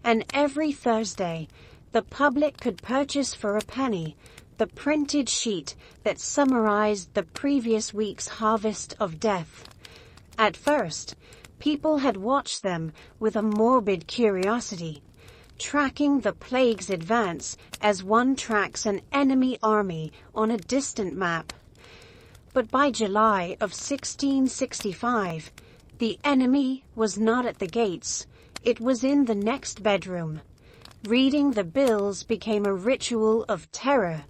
and every Thursday the public could purchase for a penny the printed sheet that summarized the previous week's harvest of death. At first, people had watched them with a morbid curiosity, tracking the plague's advance as one tracks an enemy army on a distant map. But by July of 1665, the enemy was not at the gates, it was in the next bedroom. Reading the bills became a ritual of terror.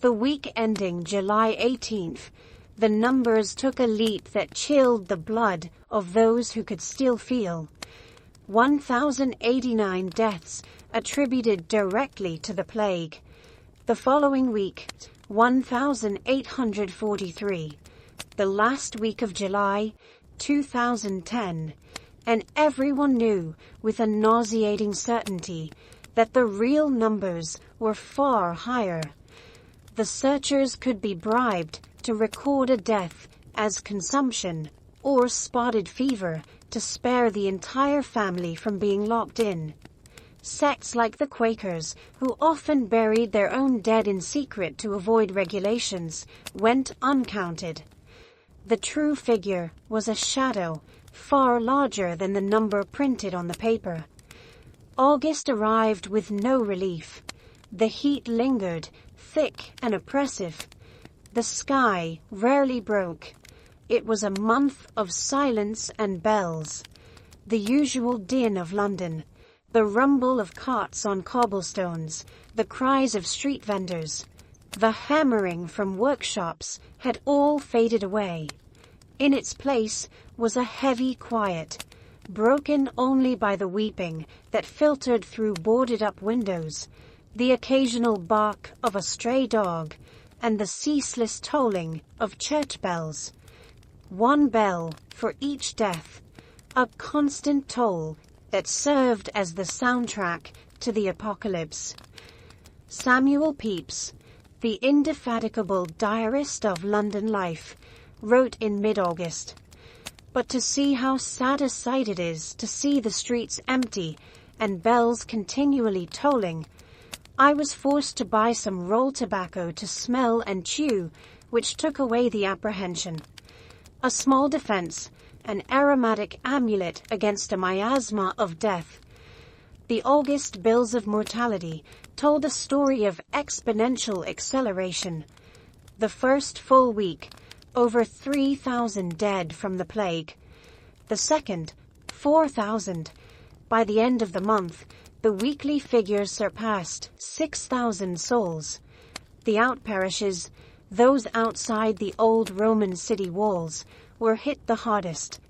The week ending July 18th, the numbers took a leap that chilled the blood of those who could still feel. 1,089 deaths attributed directly to the plague. The following week, 1,843. The last week of July, 2010. And everyone knew with a nauseating certainty that the real numbers were far higher. The searchers could be bribed to record a death as consumption or spotted fever to spare the entire family from being locked in. Sects like the Quakers, who often buried their own dead in secret to avoid regulations, went uncounted. The true figure was a shadow, far larger than the number printed on the paper. August arrived with no relief. The heat lingered, thick and oppressive. The sky rarely broke. It was a month of silence and bells. The usual din of London, the rumble of carts on cobblestones, the cries of street vendors, the hammering from workshops had all faded away. In its place was a heavy quiet, broken only by the weeping that filtered through boarded-up windows, the occasional bark of a stray dog, and the ceaseless tolling of church bells. One bell for each death, a constant toll that served as the soundtrack to the apocalypse. Samuel Pepys, the indefatigable diarist of London life, wrote in mid-August, "But to see how sad a sight it is to see the streets empty and bells continually tolling, I was forced to buy some roll tobacco to smell and chew, which took away the apprehension. A small defense, an aromatic amulet against a miasma of death." The August bills of mortality told a story of exponential acceleration. The first full week, over 3,000 dead from the plague. The second, 4,000. By the end of the month, the weekly figures surpassed 6,000 souls. The outparishes, those outside the old Roman city walls, were hit the hardest.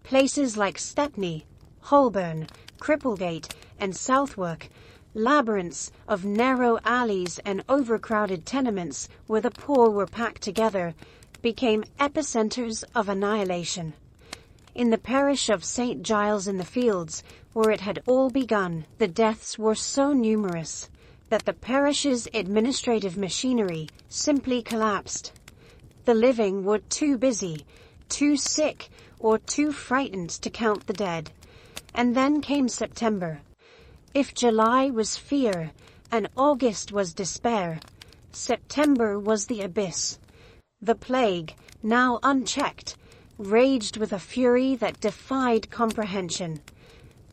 Places like Stepney, Holborn, Cripplegate, and Southwark, labyrinths of narrow alleys and overcrowded tenements where the poor were packed together, became epicenters of annihilation. In the parish of St. Giles in the Fields, where it had all begun, the deaths were so numerous that the parish's administrative machinery simply collapsed. The living were too busy, too sick, or too frightened to count the dead. And then came September. If July was fear and August was despair, September was the abyss. The plague, now unchecked, raged with a fury that defied comprehension.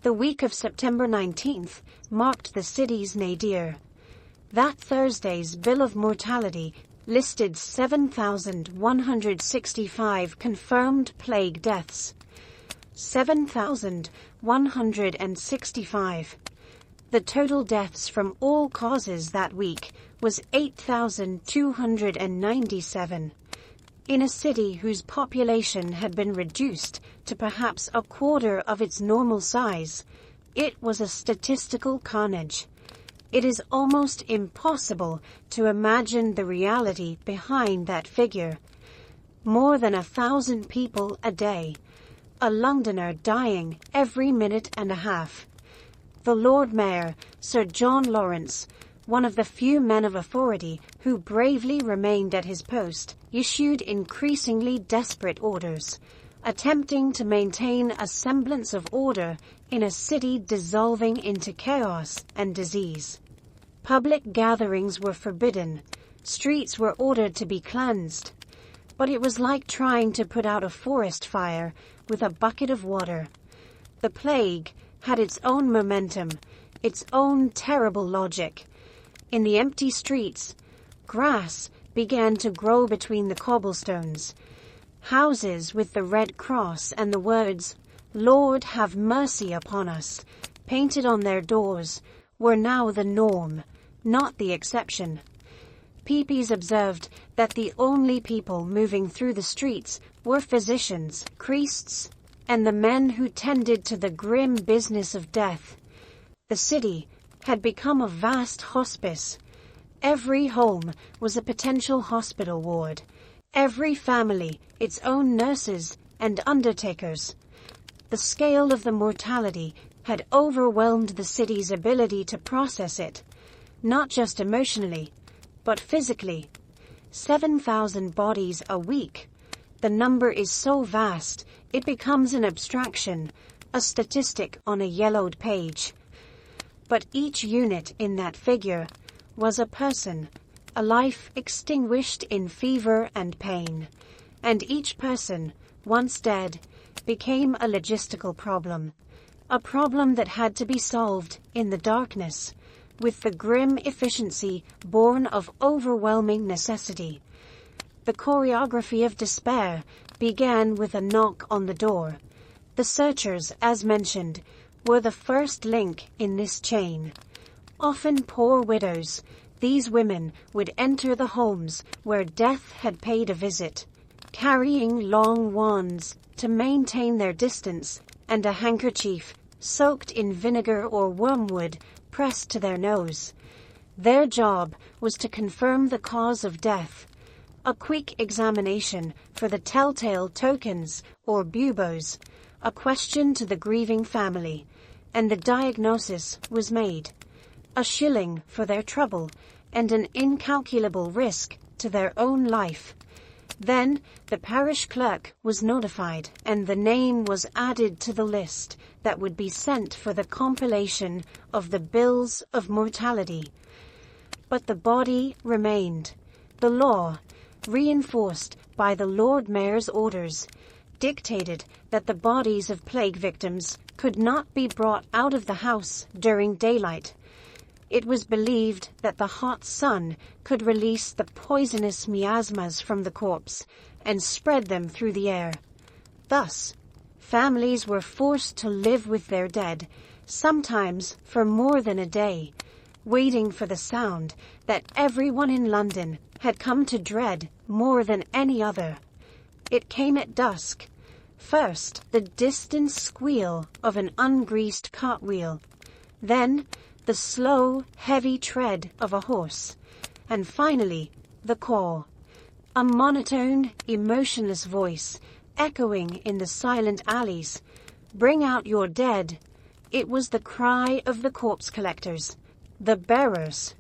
The week of September 19th marked the city's nadir. That Thursday's bill of mortality listed 7,165 confirmed plague deaths. 7,165. The total deaths from all causes that week was 8,297. In a city whose population had been reduced to perhaps a quarter of its normal size, it was a statistical carnage. It is almost impossible to imagine the reality behind that figure. More than 1,000 people a day. A Londoner dying every minute and a half. The Lord Mayor, Sir John Lawrence, one of the few men of authority who bravely remained at his post, issued increasingly desperate orders, attempting to maintain a semblance of order in a city dissolving into chaos and disease. Public gatherings were forbidden, streets were ordered to be cleansed, but it was like trying to put out a forest fire with a bucket of water. The plague had its own momentum, its own terrible logic. In the empty streets, grass began to grow between the cobblestones. Houses with the red cross and the words, "Lord, have mercy upon us," painted on their doors, were now the norm, not the exception. Pepys observed that the only people moving through the streets were physicians, priests, and the men who tended to the grim business of death. The city had become a vast hospice. Every home was a potential hospital ward. Every family its own nurses and undertakers. The scale of the mortality had overwhelmed the city's ability to process it, not just emotionally, but physically. 7,000 bodies a week. The number is so vast, it becomes an abstraction, a statistic on a yellowed page. But each unit in that figure was a person, a life extinguished in fever and pain. And each person, once dead, became a logistical problem. A problem that had to be solved in the darkness, with the grim efficiency born of overwhelming necessity. The choreography of despair began with a knock on the door. The searchers, as mentioned, were the first link in this chain. Often poor widows, these women would enter the homes where death had paid a visit, carrying long wands to maintain their distance and a handkerchief soaked in vinegar or wormwood pressed to their nose. Their job was to confirm the cause of death, a quick examination for the telltale tokens or buboes, a question to the grieving family, and the diagnosis was made. A shilling for their trouble and an incalculable risk to their own life. Then the parish clerk was notified and the name was added to the list that would be sent for the compilation of the bills of mortality. But the body remained. The law, reinforced by the Lord Mayor's orders, dictated that the bodies of plague victims could not be brought out of the house during daylight. It was believed that the hot sun could release the poisonous miasmas from the corpse and spread them through the air. Thus, families were forced to live with their dead, sometimes for more than a day, waiting for the sound that everyone in London had come to dread more than any other. It came at dusk. First, the distant squeal of an ungreased cartwheel. Then, the slow, heavy tread of a horse. And finally, the call. A monotone, emotionless voice, echoing in the silent alleys. "Bring out your dead." It was the cry of the corpse collectors, the bearers.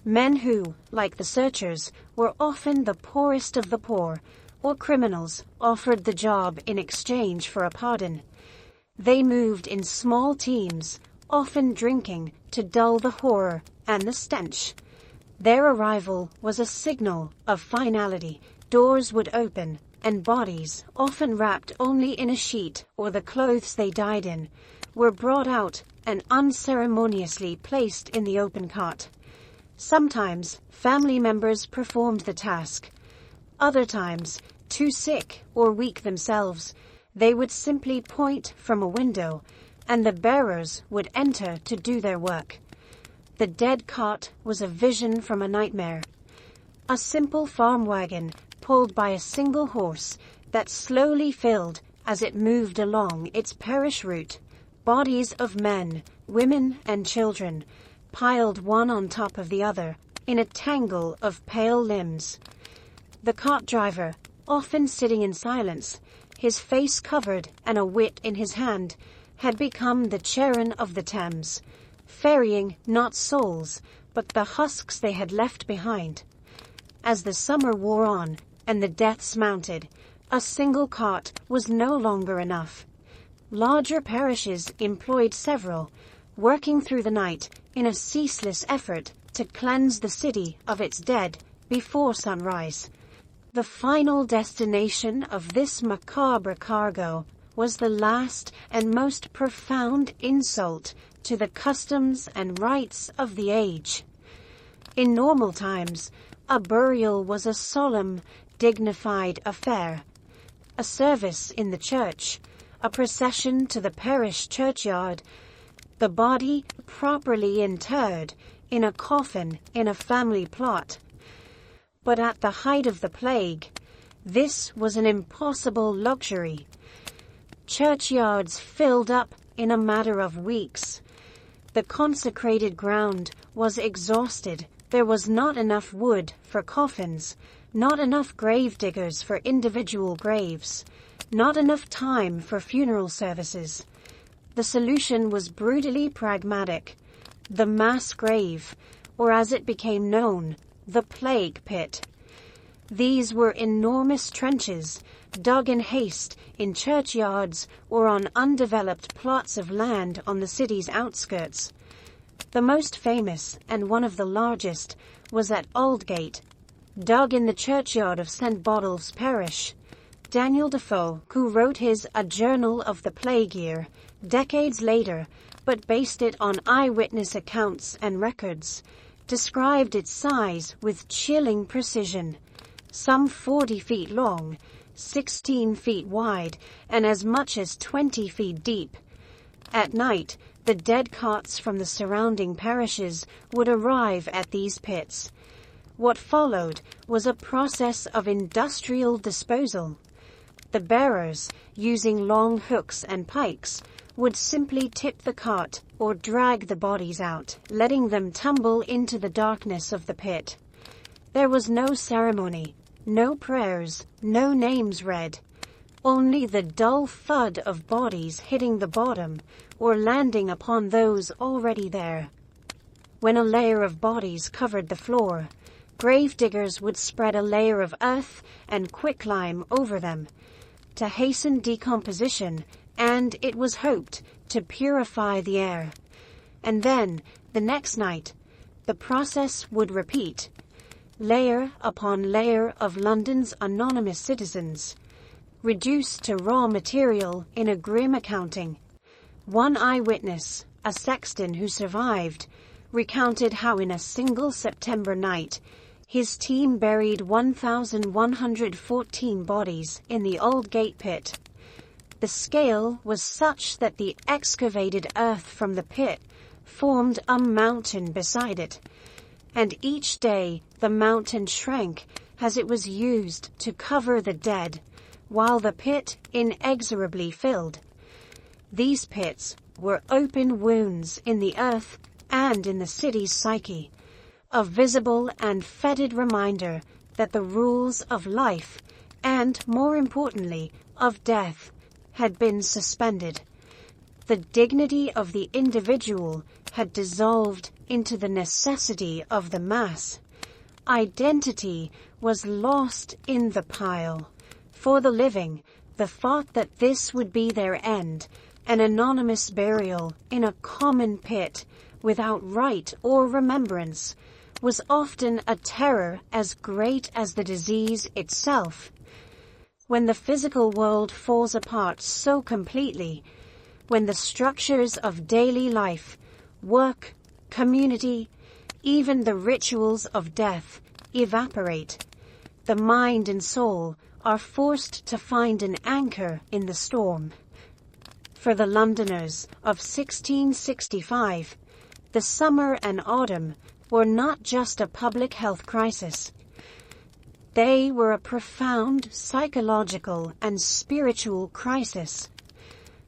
Men who, like the searchers, were often the poorest of the poor, or criminals offered the job in exchange for a pardon. They moved in small teams, often drinking to dull the horror and the stench. Their arrival was a signal of finality. Doors would open, and bodies, often wrapped only in a sheet or the clothes they died in, were brought out and unceremoniously placed in the open cart. Sometimes family members performed the task. Other times, too sick or weak themselves, they would simply point from a window, and the bearers would enter to do their work. The dead cart was a vision from a nightmare. A simple farm wagon pulled by a single horse that slowly filled as it moved along its parish route. Bodies of men, women, and children, piled one on top of the other, in a tangle of pale limbs. The cart driver, often sitting in silence, his face covered and a whip in his hand, had become the Charon of the Thames, ferrying not souls, but the husks they had left behind. As the summer wore on and the deaths mounted, a single cart was no longer enough. Larger parishes employed several, working through the night in a ceaseless effort to cleanse the city of its dead before sunrise. The final destination of this macabre cargo was the last and most profound insult to the customs and rites of the age. In normal times, A burial was a solemn, dignified affair. A service in the church, a procession to the parish churchyard, the body properly interred in a coffin in a family plot. But at the height of the plague, this was an impossible luxury. Churchyards filled up in a matter of weeks. The consecrated ground was exhausted. There was not enough wood for coffins, not enough grave diggers for individual graves, not enough time for funeral services. The solution was brutally pragmatic. The mass grave, or as it became known, the plague pit. These were enormous trenches, dug in haste in churchyards or on undeveloped plots of land on the city's outskirts. The most famous, and one of the largest, was at Aldgate, dug in the churchyard of St. Botolph's parish. Daniel Defoe, who wrote his A Journal of the Plague Year decades later, but based it on eyewitness accounts and records, described its size with chilling precision. Some 40 feet long, 16 feet wide, and as much as 20 feet deep. At night, the dead carts from the surrounding parishes would arrive at these pits. What followed was a process of industrial disposal. The bearers, using long hooks and pikes, would simply tip the cart or drag the bodies out, letting them tumble into the darkness of the pit. There was no ceremony, no prayers, no names read. Only the dull thud of bodies hitting the bottom or landing upon those already there. When a layer of bodies covered the floor, gravediggers would spread a layer of earth and quicklime over them to hasten decomposition, and it was hoped to purify the air. And then, the next night, the process would repeat. Layer upon layer of London's anonymous citizens, reduced to raw material in a grim accounting. One eyewitness, a sexton who survived, recounted how in a single September night, his team buried 1,114 bodies in the Aldgate pit. The scale was such that the excavated earth from the pit formed a mountain beside it, and each day the mountain shrank as it was used to cover the dead, while the pit inexorably filled. These pits were open wounds in the earth and in the city's psyche, a visible and fetid reminder that the rules of life, and more importantly, of death, had been suspended. The dignity of the individual had dissolved into the necessity of the mass. Identity was lost in the pile. For the living, the thought that this would be their end, an anonymous burial in a common pit without rite or remembrance, was often a terror as great as the disease itself. When the physical world falls apart so completely, when the structures of daily life, work, community, even the rituals of death evaporate, the mind and soul are forced to find an anchor in the storm. For the Londoners of 1665, the summer and autumn were not just a public health crisis. They were a profound psychological and spiritual crisis.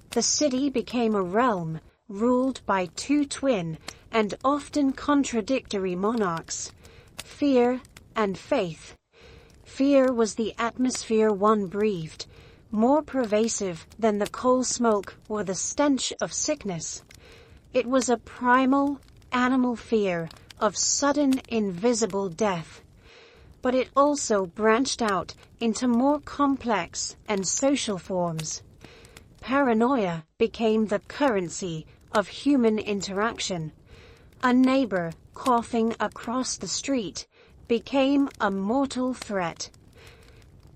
The city became a realm ruled by two twin and often contradictory monarchs, fear and faith. Fear was the atmosphere one breathed, more pervasive than the coal smoke or the stench of sickness. It was a primal, animal fear of sudden, invisible death. But it also branched out into more complex and social forms. Paranoia became the currency of human interaction. A neighbor coughing across the street became a mortal threat.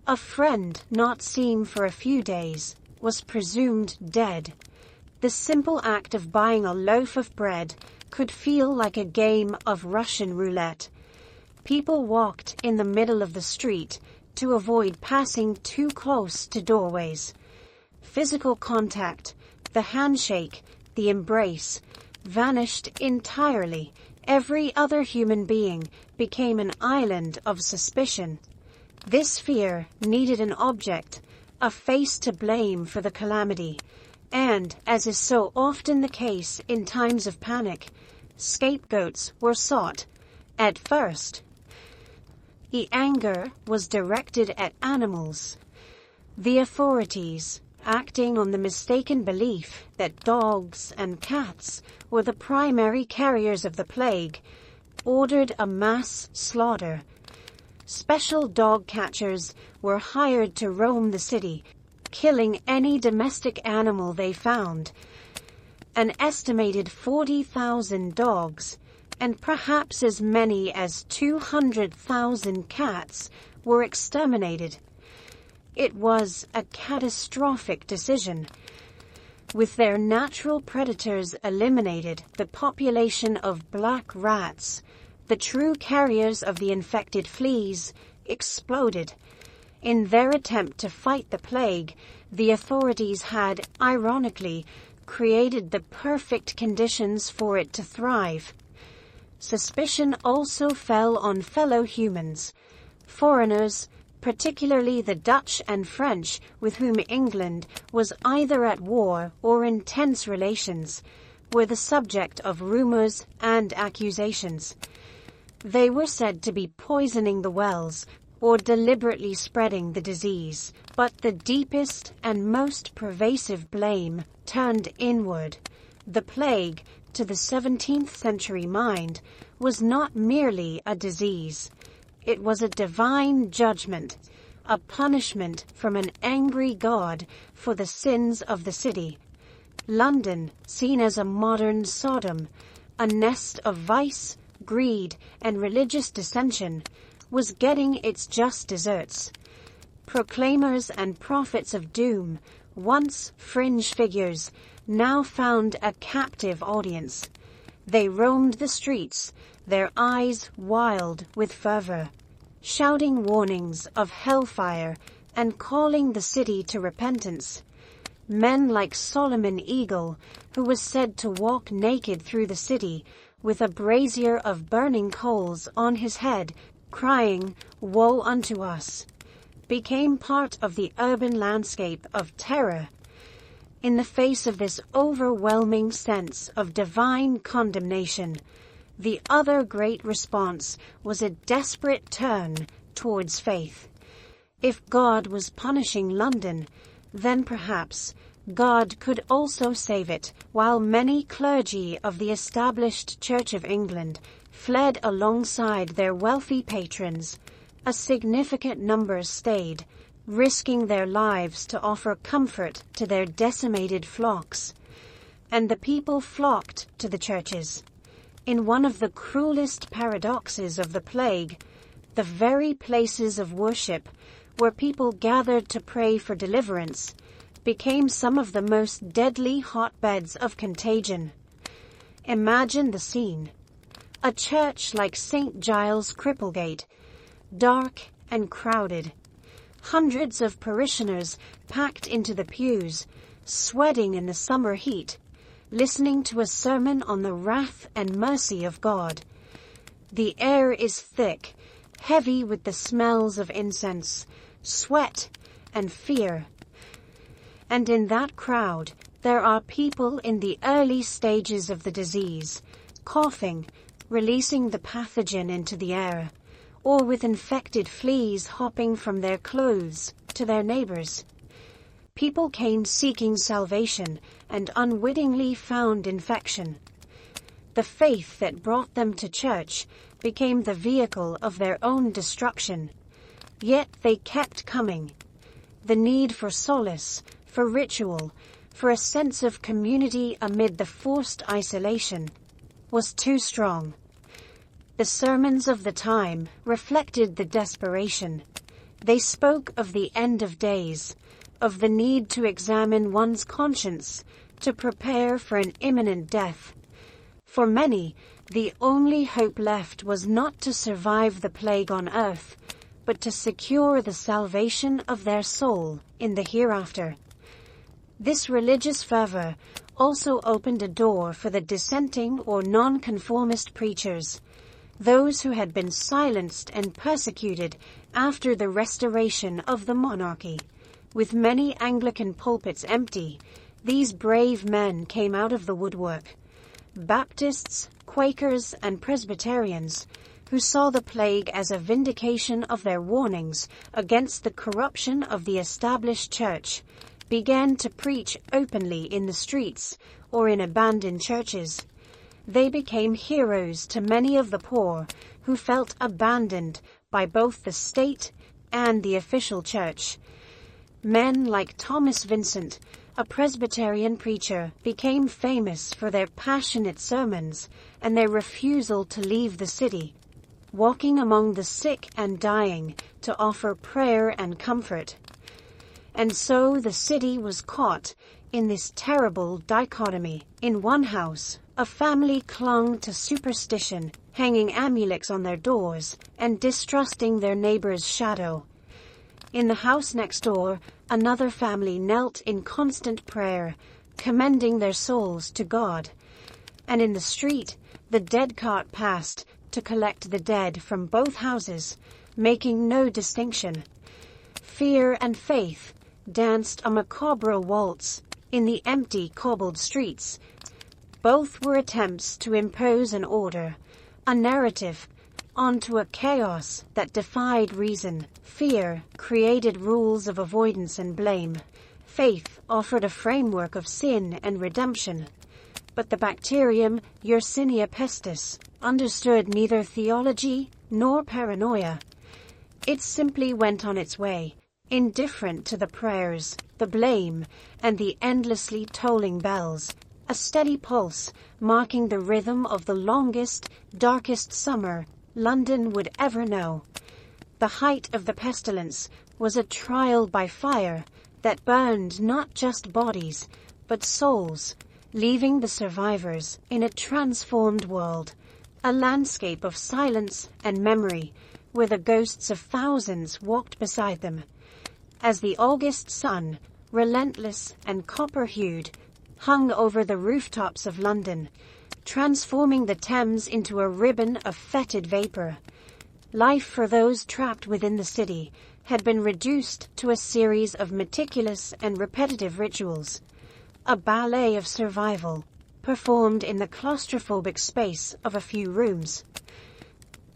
A friend not seen for a few days was presumed dead. The simple act of buying a loaf of bread could feel like a game of Russian roulette. People walked in the middle of the street to avoid passing too close to doorways. Physical contact, the handshake, the embrace, vanished entirely. Every other human being became an island of suspicion. This fear needed an object, a face to blame for the calamity, and, as is so often the case in times of panic, scapegoats were sought. At first, the anger was directed at animals. The authorities, acting on the mistaken belief that dogs and cats were the primary carriers of the plague, ordered a mass slaughter. Special dog catchers were hired to roam the city, killing any domestic animal they found. An estimated 40,000 dogs and perhaps as many as 200,000 cats were exterminated. It was a catastrophic decision. With their natural predators eliminated, the population of black rats, the true carriers of the infected fleas, exploded. In their attempt to fight the plague, the authorities had, ironically, created the perfect conditions for it to thrive. Suspicion also fell on fellow humans. Foreigners, particularly the Dutch and French, with whom England was either at war or in tense relations, were the subject of rumors and accusations. They were said to be poisoning the wells or deliberately spreading the disease, but the deepest and most pervasive blame turned inward. The plague, to the 17th century mind, was not merely a disease. It was a divine judgment, a punishment from an angry God for the sins of the city. London, seen as a modern Sodom, a nest of vice, greed, and religious dissension, was getting its just deserts. Proclaimers and prophets of doom, once fringe figures, now found a captive audience. They roamed the streets, their eyes wild with fervor, shouting warnings of hellfire and calling the city to repentance. Men like Solomon Eagle, who was said to walk naked through the city with a brazier of burning coals on his head, crying, "Woe unto us," became part of the urban landscape of terror. In the face of this overwhelming sense of divine condemnation, the other great response was a desperate turn towards faith. If God was punishing London, then perhaps God could also save it. While many clergy of the established Church of England fled alongside their wealthy patrons, a significant number stayed, risking their lives to offer comfort to their decimated flocks. And the people flocked to the churches. In one of the cruelest paradoxes of the plague, the very places of worship where people gathered to pray for deliverance became some of the most deadly hotbeds of contagion. Imagine the scene. A church like St. Giles Cripplegate, dark and crowded. Hundreds of parishioners packed into the pews, sweating in the summer heat, listening to a sermon on the wrath and mercy of God. The air is thick, heavy with the smells of incense, sweat, and fear. And in that crowd, there are people in the early stages of the disease, coughing, releasing the pathogen into the air, or with infected fleas hopping from their clothes to their neighbors. People came seeking salvation and unwittingly found infection. The faith that brought them to church became the vehicle of their own destruction. Yet they kept coming. The need for solace, for ritual, for a sense of community amid the forced isolation, was too strong. The sermons of the time reflected the desperation. They spoke of the end of days, of the need to examine one's conscience, to prepare for an imminent death. For many, The only hope left was not to survive the plague on earth, but to secure the salvation of their soul in the hereafter. This religious fervor also opened a door for the dissenting or nonconformist preachers, those who had been silenced and persecuted after the restoration of the monarchy. With many Anglican pulpits empty, these brave men came out of the woodwork. Baptists, Quakers, and Presbyterians, who saw the plague as a vindication of their warnings against the corruption of the established church, began to preach openly in the streets or in abandoned churches. They became heroes to many of the poor who felt abandoned by both the state and the official church. Men like Thomas Vincent, a Presbyterian preacher, became famous for their passionate sermons and their refusal to leave the city, walking among the sick and dying to offer prayer and comfort. And so the city was caught in this terrible dichotomy. In one house, a family clung to superstition, hanging amulets on their doors and distrusting their neighbor's shadow. In the house next door, another family knelt in constant prayer, commending their souls to God. And in the street, the dead cart passed to collect the dead from both houses, making no distinction. Fear and faith danced a macabre waltz in the empty cobbled streets. Both were attempts to impose an order, a narrative, onto a chaos that defied reason. Fear created rules of avoidance and blame. Faith offered a framework of sin and redemption. But the bacterium Yersinia pestis understood neither theology nor paranoia. It simply went on its way, indifferent to the prayers, the blame, and the endlessly tolling bells, a steady pulse marking the rhythm of the longest, darkest summer London would ever know. The height of the pestilence was a trial by fire that burned not just bodies, but souls, leaving the survivors in a transformed world, a landscape of silence and memory, where the ghosts of thousands walked beside them. As the August sun, relentless and copper-hued, hung over the rooftops of London, transforming the Thames into a ribbon of fetid vapor, life for those trapped within the city had been reduced to a series of meticulous and repetitive rituals, a ballet of survival, performed in the claustrophobic space of a few rooms.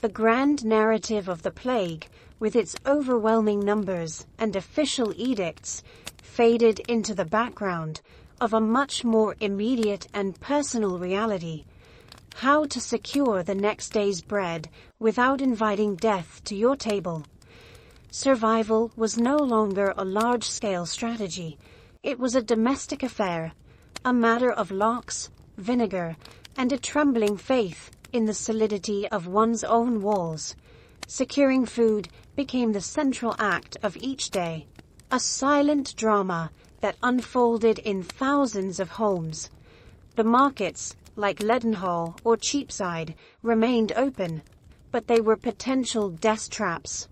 The grand narrative of the plague, with its overwhelming numbers and official edicts, faded into the background of a much more immediate and personal reality: how to secure the next day's bread without inviting death to your table. Survival was no longer a large-scale strategy. It was a domestic affair, a matter of locks, vinegar, and a trembling faith in the solidity of one's own walls. Securing food became the central act of each day, a silent drama that unfolded in thousands of homes. The markets, like Leadenhall or Cheapside, remained open, but they were potential death traps.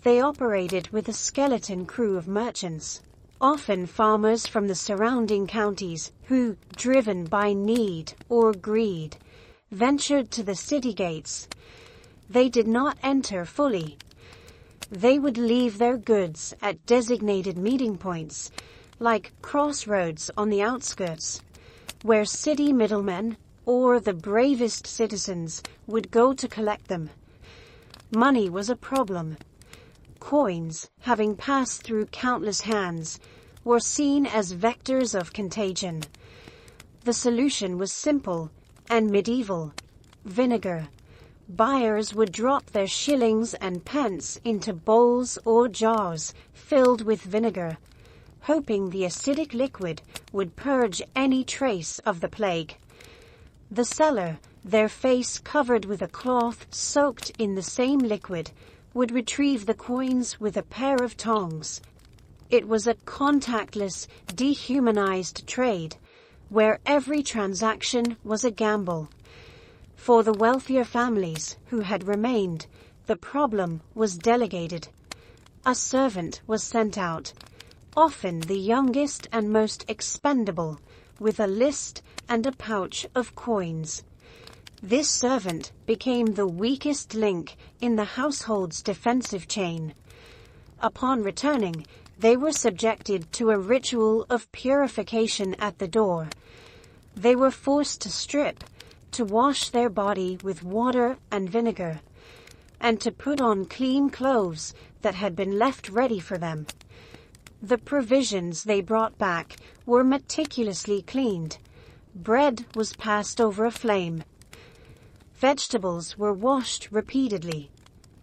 They operated with a skeleton crew of merchants, often farmers from the surrounding counties who, driven by need or greed, ventured to the city gates. They did not enter fully. They would leave their goods at designated meeting points, like crossroads on the outskirts, where city middlemen or the bravest citizens would go to collect them. Money was a problem. Coins, having passed through countless hands, were seen as vectors of contagion. The solution was simple and medieval: vinegar. Buyers would drop their shillings and pence into bowls or jars filled with vinegar, hoping the acidic liquid would purge any trace of the plague. The seller, their face covered with a cloth soaked in the same liquid, would retrieve the coins with a pair of tongs. It was a contactless, dehumanized trade, where every transaction was a gamble. For the wealthier families who had remained, the problem was delegated. A servant was sent out, often the youngest and most expendable, with a list and a pouch of coins. This servant became the weakest link in the household's defensive chain. Upon returning, they were subjected to a ritual of purification at the door. They were forced to strip, to wash their body with water and vinegar, and to put on clean clothes that had been left ready for them. The provisions they brought back were meticulously cleaned. Bread was passed over a flame. Vegetables were washed repeatedly.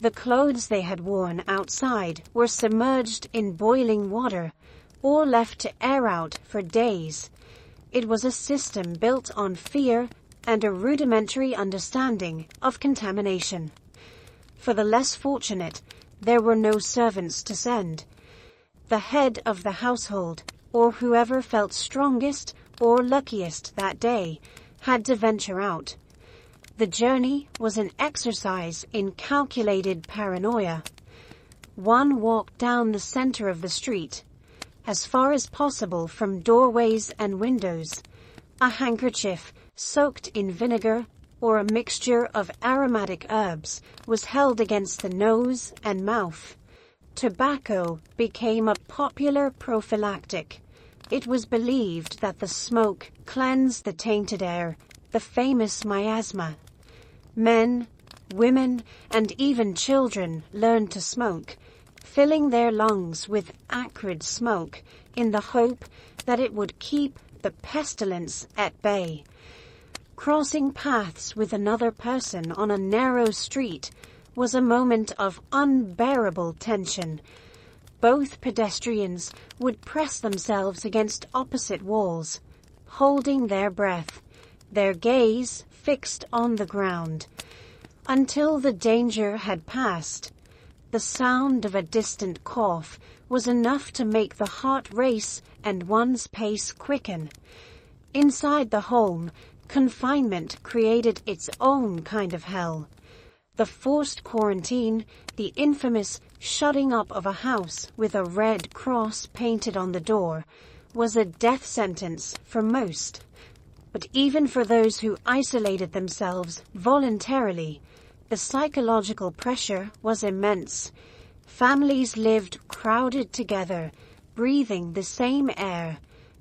The clothes they had worn outside were submerged in boiling water or left to air out for days. It was a system built on fear and a rudimentary understanding of contamination. For the less fortunate, there were no servants to send. The head of the household, or whoever felt strongest or luckiest that day, had to venture out. The journey was an exercise in calculated paranoia. One walked down the center of the street, as far as possible from doorways and windows. A handkerchief soaked in vinegar or a mixture of aromatic herbs was held against the nose and mouth. Tobacco became a popular prophylactic. It was believed that the smoke cleansed the tainted air, the famous miasma. Men, women, and even children learned to smoke, filling their lungs with acrid smoke in the hope that it would keep the pestilence at bay. Crossing paths with another person on a narrow street was a moment of unbearable tension. Both pedestrians would press themselves against opposite walls, holding their breath, their gaze fixed on the ground. Until the danger had passed, the sound of a distant cough was enough to make the heart race and one's pace quicken. Inside the home, confinement created its own kind of hell. The forced quarantine, the infamous shutting up of a house with a red cross painted on the door, was a death sentence for most. But even for those who isolated themselves voluntarily, the psychological pressure was immense. Families lived crowded together, breathing the same air,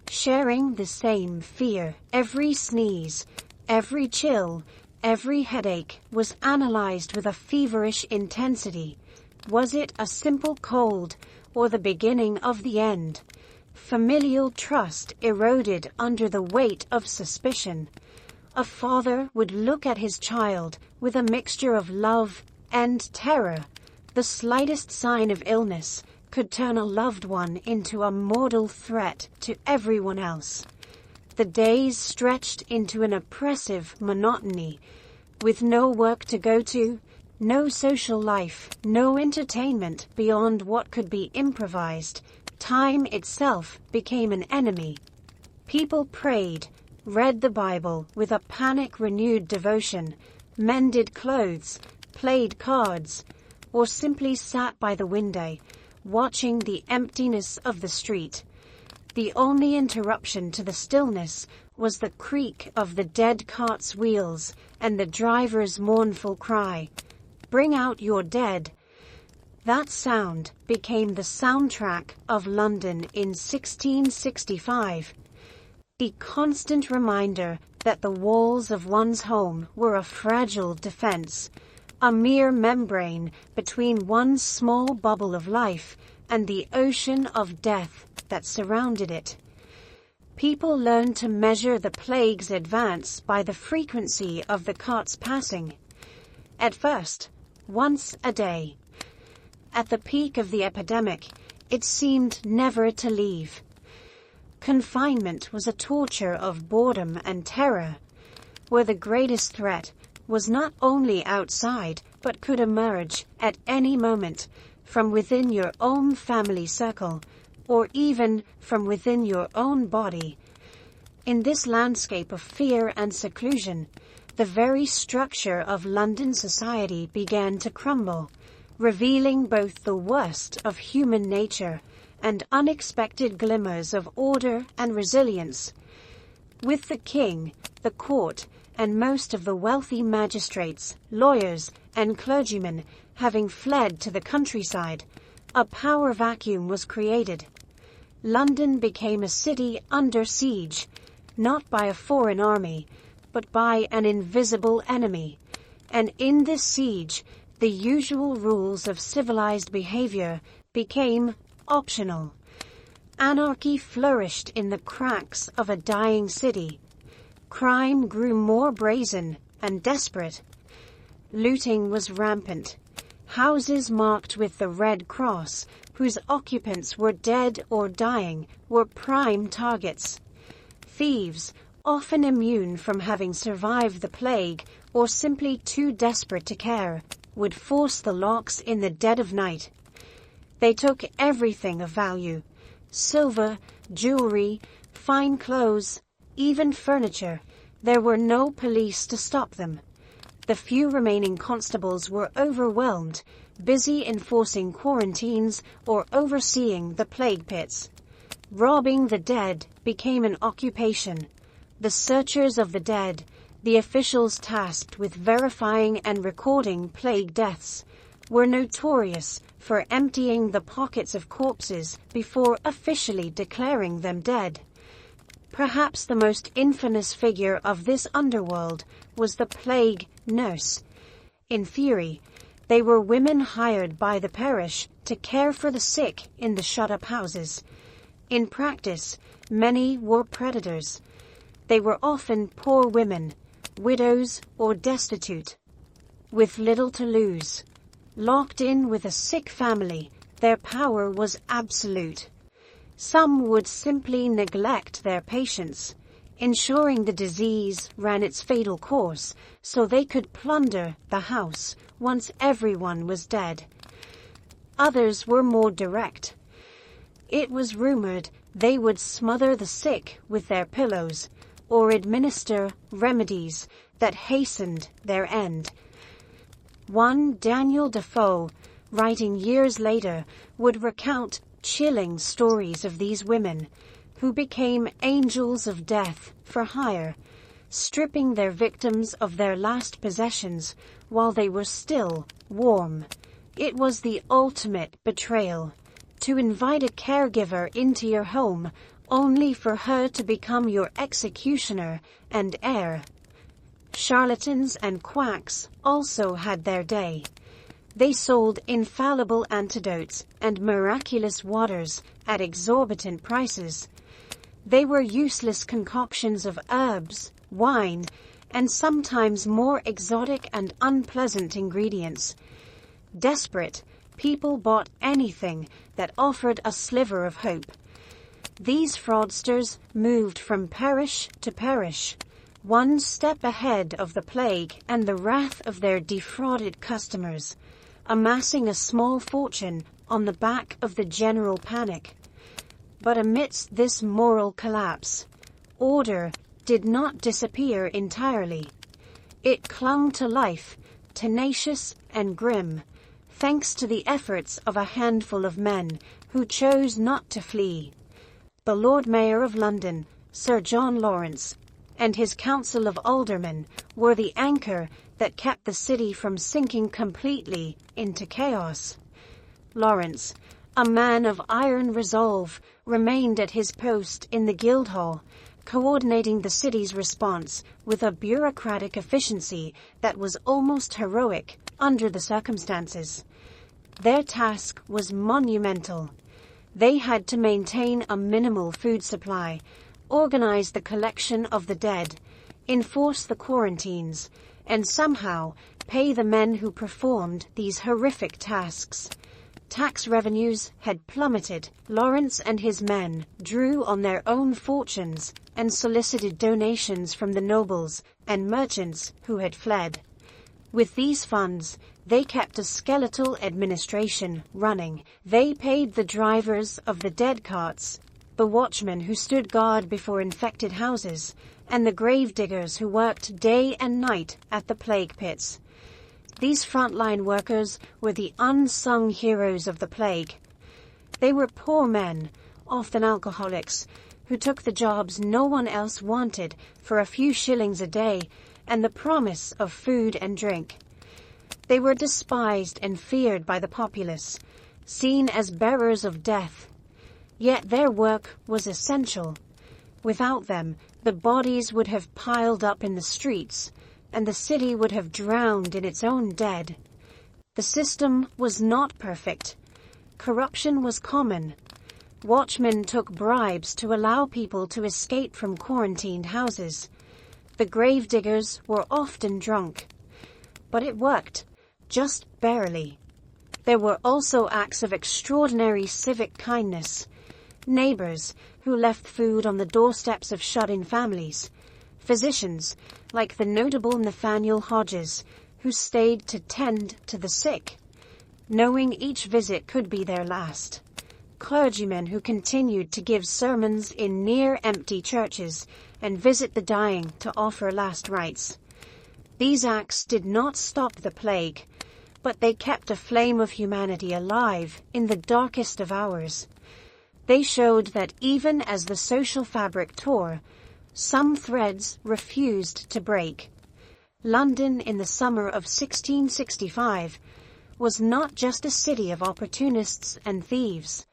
sharing the same fear. Every sneeze, every chill, every headache was analyzed with a feverish intensity. Was it a simple cold or the beginning of the end? Familial trust eroded under the weight of suspicion. A father would look at his child with a mixture of love and terror. The slightest sign of illness could turn a loved one into a mortal threat to everyone else. The days stretched into an oppressive monotony, with no work to go to, no social life, no entertainment beyond what could be improvised. Time itself became an enemy. People prayed, read the Bible with a panic-renewed devotion, mended clothes, played cards, or simply sat by the window, watching the emptiness of the street. The only interruption to the stillness was the creak of the dead cart's wheels and the driver's mournful cry, "Bring out your dead." That sound became the soundtrack of London in 1665. The constant reminder that the walls of one's home were a fragile defense, a mere membrane between one's small bubble of life and the ocean of death that surrounded it. People learned to measure the plague's advance by the frequency of the carts passing. At first, once a day. At the peak of the epidemic, it seemed never to leave. Confinement was a torture of boredom and terror, where the greatest threat was not only outside, but could emerge at any moment from within your own family circle, or even from within your own body. In this landscape of fear and seclusion, the very structure of London society began to crumble, revealing both the worst of human nature and unexpected glimmers of order and resilience. With the king, the court, and most of the wealthy magistrates, lawyers, and clergymen having fled to the countryside, a power vacuum was created. London became a city under siege, not by a foreign army, but by an invisible enemy. And in this siege, the usual rules of civilized behavior became optional. Anarchy flourished in the cracks of a dying city. Crime grew more brazen and desperate. Looting was rampant. Houses marked with the Red Cross, whose occupants were dead or dying, were prime targets. Thieves, often immune from having survived the plague or simply too desperate to care, would force the locks in the dead of night. They took everything of value: silver, jewelry, fine clothes, even furniture. There were no police to stop them. The few remaining constables were overwhelmed, busy enforcing quarantines or overseeing the plague pits. Robbing the dead became an occupation. The searchers of the dead, the officials tasked with verifying and recording plague deaths, were notorious for emptying the pockets of corpses before officially declaring them dead. Perhaps the most infamous figure of this underworld was the plague nurse. In theory, they were women hired by the parish to care for the sick in the shut-up houses. In practice, many were predators. They were often poor women, widows or destitute, with little to lose. Locked in with a sick family, their power was absolute. Some would simply neglect their patients, ensuring the disease ran its fatal course so they could plunder the house once everyone was dead. Others were more direct. It was rumored they would smother the sick with their pillows or administer remedies that hastened their end. One Daniel Defoe, writing years later, would recount chilling stories of these women, who became angels of death for hire, stripping their victims of their last possessions while they were still warm. It was the ultimate betrayal, to invite a caregiver into your home only for her to become your executioner and heir. Charlatans and quacks also had their day. They sold infallible antidotes and miraculous waters at exorbitant prices. They were useless concoctions of herbs, wine, and sometimes more exotic and unpleasant ingredients. Desperate, people bought anything that offered a sliver of hope. These fraudsters moved from parish to parish, one step ahead of the plague and the wrath of their defrauded customers, amassing a small fortune on the back of the general panic. But amidst this moral collapse, order did not disappear entirely. It clung to life, tenacious and grim, thanks to the efforts of a handful of men who chose not to flee. The Lord Mayor of London, Sir John Lawrence, and his council of aldermen were the anchor that kept the city from sinking completely into chaos. Lawrence, a man of iron resolve, remained at his post in the Guildhall, coordinating the city's response with a bureaucratic efficiency that was almost heroic under the circumstances. Their task was monumental. They had to maintain a minimal food supply, organize the collection of the dead, enforce the quarantines, and somehow pay the men who performed these horrific tasks. Tax revenues had plummeted. Lawrence and his men drew on their own fortunes and solicited donations from the nobles and merchants who had fled. With these funds, they kept a skeletal administration running. They paid the drivers of the dead carts, the watchmen who stood guard before infected houses, and the gravediggers who worked day and night at the plague pits. These frontline workers were the unsung heroes of the plague. They were poor men, often alcoholics, who took the jobs no one else wanted for a few shillings a day and the promise of food and drink. They were despised and feared by the populace, seen as bearers of death. Yet their work was essential. Without them, the bodies would have piled up in the streets, and the city would have drowned in its own dead. The system was not perfect. Corruption was common. Watchmen took bribes to allow people to escape from quarantined houses. The gravediggers were often drunk. But it worked, just barely. There were also acts of extraordinary civic kindness. Neighbors who left food on the doorsteps of shut-in families. Physicians, like the notable Nathaniel Hodges, who stayed to tend to the sick, knowing each visit could be their last. Clergymen who continued to give sermons in near-empty churches and visit the dying to offer last rites. These acts did not stop the plague, but they kept a flame of humanity alive in the darkest of hours. They showed that even as the social fabric tore, some threads refused to break. London in the summer of 1665 was not just a city of opportunists and thieves.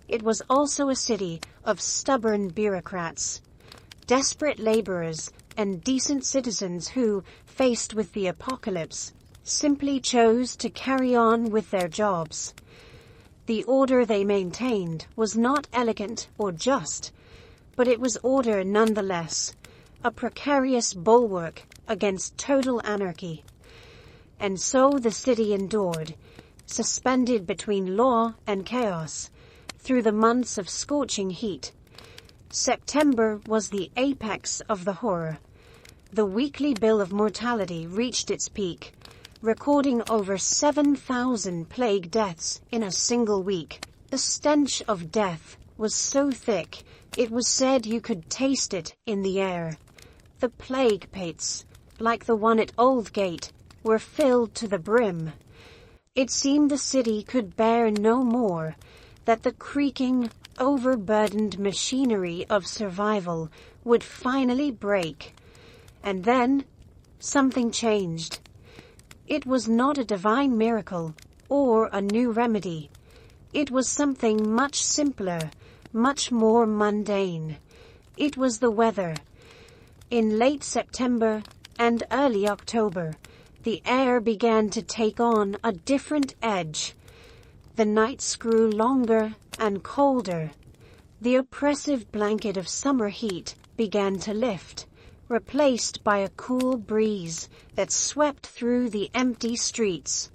It was also a city of stubborn bureaucrats, desperate laborers, and decent citizens who, faced with the apocalypse, simply chose to carry on with their jobs. The order they maintained was not elegant or just, but it was order nonetheless, a precarious bulwark against total anarchy. And so the city endured, suspended between law and chaos, through the months of scorching heat. September was the apex of the horror. The weekly bill of mortality reached its peak, recording over 7,000 plague deaths in a single week. The stench of death was so thick, it was said you could taste it in the air. The plague pits, like the one at Aldgate, were filled to the brim. It seemed the city could bear no more, that the creaking, overburdened machinery of survival would finally break. And then, something changed. It was not a divine miracle or a new remedy. It was something much simpler, much more mundane. It was the weather. In late September and early October, the air began to take on a different edge. The nights grew longer and colder. The oppressive blanket of summer heat began to lift, replaced by a cool breeze that swept through the empty streets.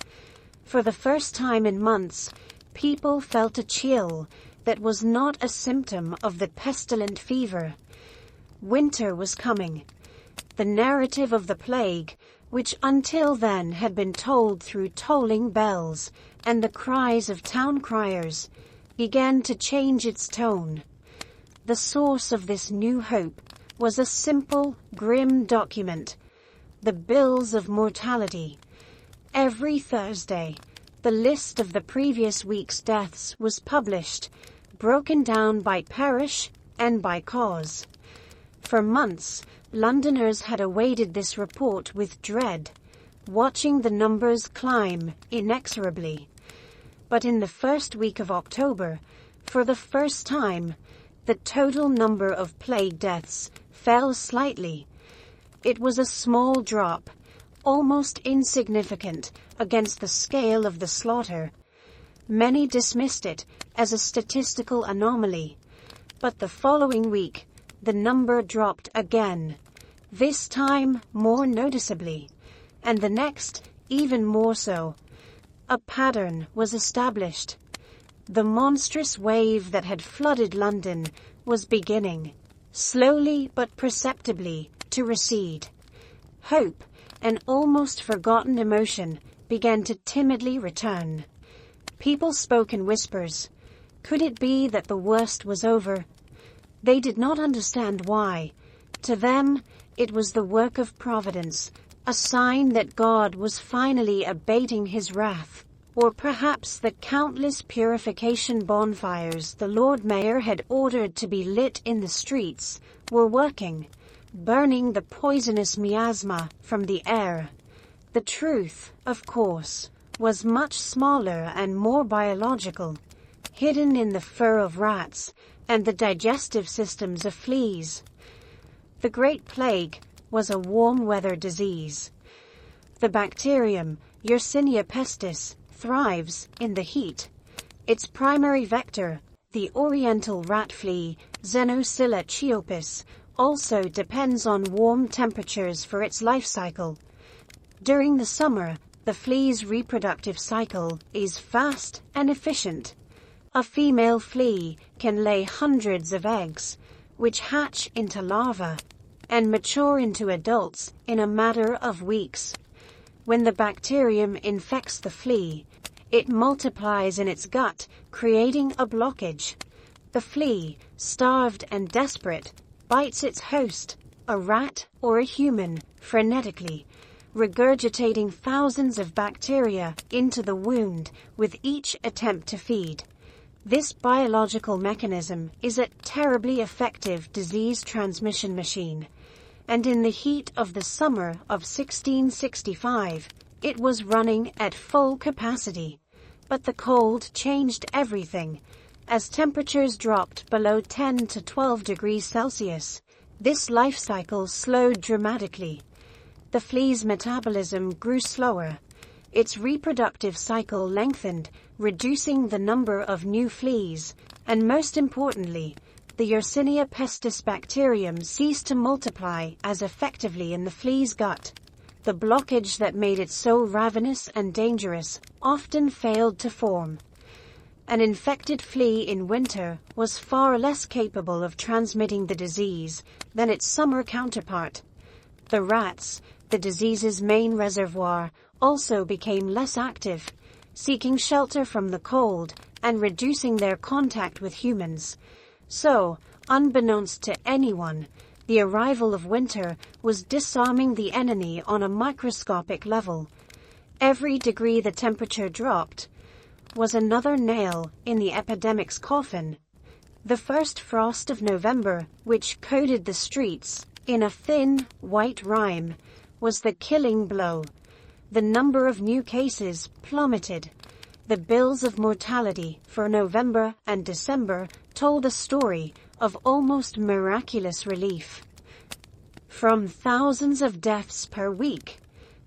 For the first time in months, people felt a chill that was not a symptom of the pestilent fever. Winter was coming. The narrative of the plague, which until then had been told through tolling bells and the cries of town criers, began to change its tone. The source of this new hope was a simple, grim document, the bills of mortality. Every Thursday, the list of the previous week's deaths was published, broken down by parish and by cause. For months, Londoners had awaited this report with dread, watching the numbers climb inexorably. But in the first week of October, for the first time, the total number of plague deaths fell slightly. It was a small drop, almost insignificant against the scale of the slaughter. Many dismissed it as a statistical anomaly. But the following week, the number dropped again, this time more noticeably, and the next even more so. A pattern was established. The monstrous wave that had flooded London was beginning, slowly but perceptibly, to recede. Hope, an almost forgotten emotion, began to timidly return. People spoke in whispers. Could it be that the worst was over? They did not understand why. To them, it was the work of providence, a sign that God was finally abating his wrath, or perhaps the countless purification bonfires the Lord Mayor had ordered to be lit in the streets were working, burning the poisonous miasma from the air. The truth, of course, was much smaller and more biological, hidden in the fur of rats and the digestive systems of fleas. The Great Plague was a warm-weather disease. The bacterium, Yersinia pestis, thrives in the heat. Its primary vector, the oriental rat flea, Xenocilla chiopus, also depends on warm temperatures for its life cycle. During the summer, the flea's reproductive cycle is fast and efficient. A female flea can lay hundreds of eggs, which hatch into larvae and mature into adults in a matter of weeks. When the bacterium infects the flea, it multiplies in its gut, creating a blockage. The flea, starved and desperate, bites its host, a rat or a human, frenetically, regurgitating thousands of bacteria into the wound with each attempt to feed. This biological mechanism is a terribly effective disease transmission machine, and in the heat of the summer of 1665, it was running at full capacity. But the cold changed everything. As temperatures dropped below 10 to 12 degrees Celsius, this life cycle slowed dramatically. The flea's metabolism grew slower. Its reproductive cycle lengthened, reducing the number of new fleas, and most importantly, the Yersinia pestis bacterium ceased to multiply as effectively in the flea's gut. The blockage that made it so ravenous and dangerous often failed to form. An infected flea in winter was far less capable of transmitting the disease than its summer counterpart. The rats, the disease's main reservoir, also became less active, seeking shelter from the cold and reducing their contact with humans. So, unbeknownst to anyone, the arrival of winter was disarming the enemy on a microscopic level. Every degree the temperature dropped was another nail in the epidemic's coffin. The first frost of November, which coated the streets in a thin, white rime, was the killing blow. The number of new cases plummeted. The bills of mortality for November and December told a story of almost miraculous relief. From thousands of deaths per week,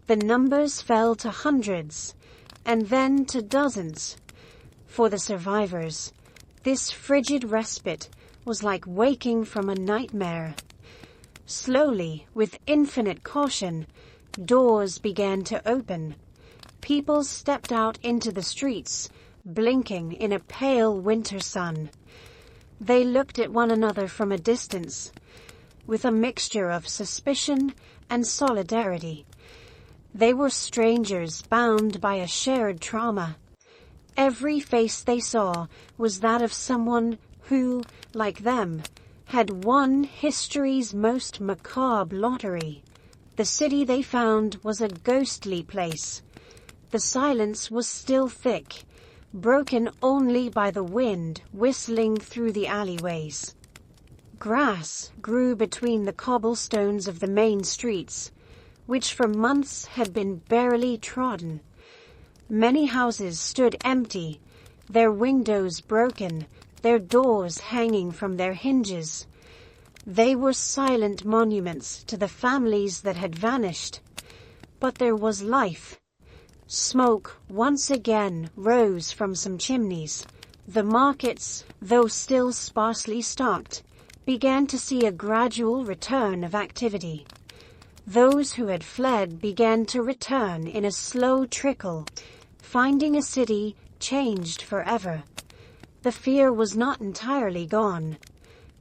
the numbers fell to hundreds, and then to dozens. For the survivors, this frigid respite was like waking from a nightmare. Slowly, with infinite caution, doors began to open. People stepped out into the streets, blinking in a pale winter sun. They looked at one another from a distance, with a mixture of suspicion and solidarity. They were strangers bound by a shared trauma. Every face they saw was that of someone who, like them, had won history's most macabre lottery. The city they found was a ghostly place. The silence was still thick, broken only by the wind whistling through the alleyways. Grass grew between the cobblestones of the main streets, which for months had been barely trodden. Many houses stood empty, their windows broken, their doors hanging from their hinges. They were silent monuments to the families that had vanished. But there was life. Smoke once again rose from some chimneys. The markets, though still sparsely stocked, began to see a gradual return of activity. Those who had fled began to return in a slow trickle, finding a city changed forever. The fear was not entirely gone.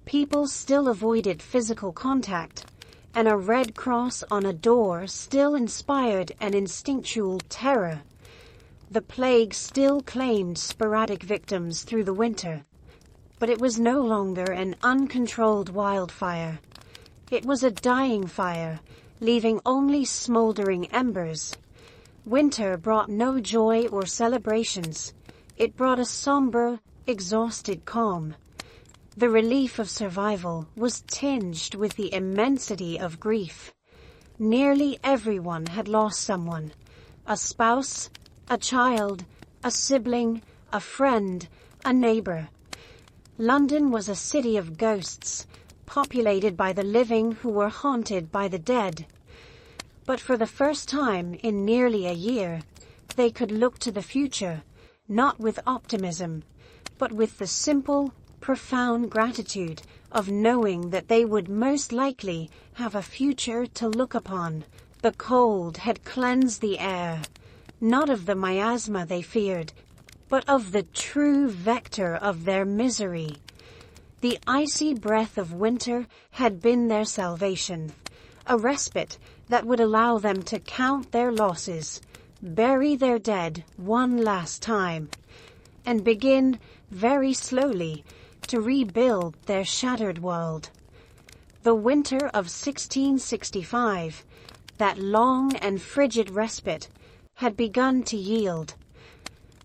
People still avoided physical contact, and a red cross on a door still inspired an instinctual terror. The plague still claimed sporadic victims through the winter, but it was no longer an uncontrolled wildfire. It was a dying fire, leaving only smoldering embers. Winter brought no joy or celebrations. It brought a somber, exhausted calm. The relief of survival was tinged with the immensity of grief. Nearly everyone had lost someone: a spouse, a child, a sibling, a friend, a neighbor. London was a city of ghosts, populated by the living who were haunted by the dead. But for the first time in nearly a year, they could look to the future, not with optimism, but with the simple, profound gratitude of knowing that they would most likely have a future to look upon. The cold had cleansed the air, not of the miasma they feared, but of the true vector of their misery. The icy breath of winter had been their salvation, a respite that would allow them to count their losses, bury their dead one last time, and begin, very slowly, to rebuild their shattered world. The winter of 1665, that long and frigid respite, had begun to yield.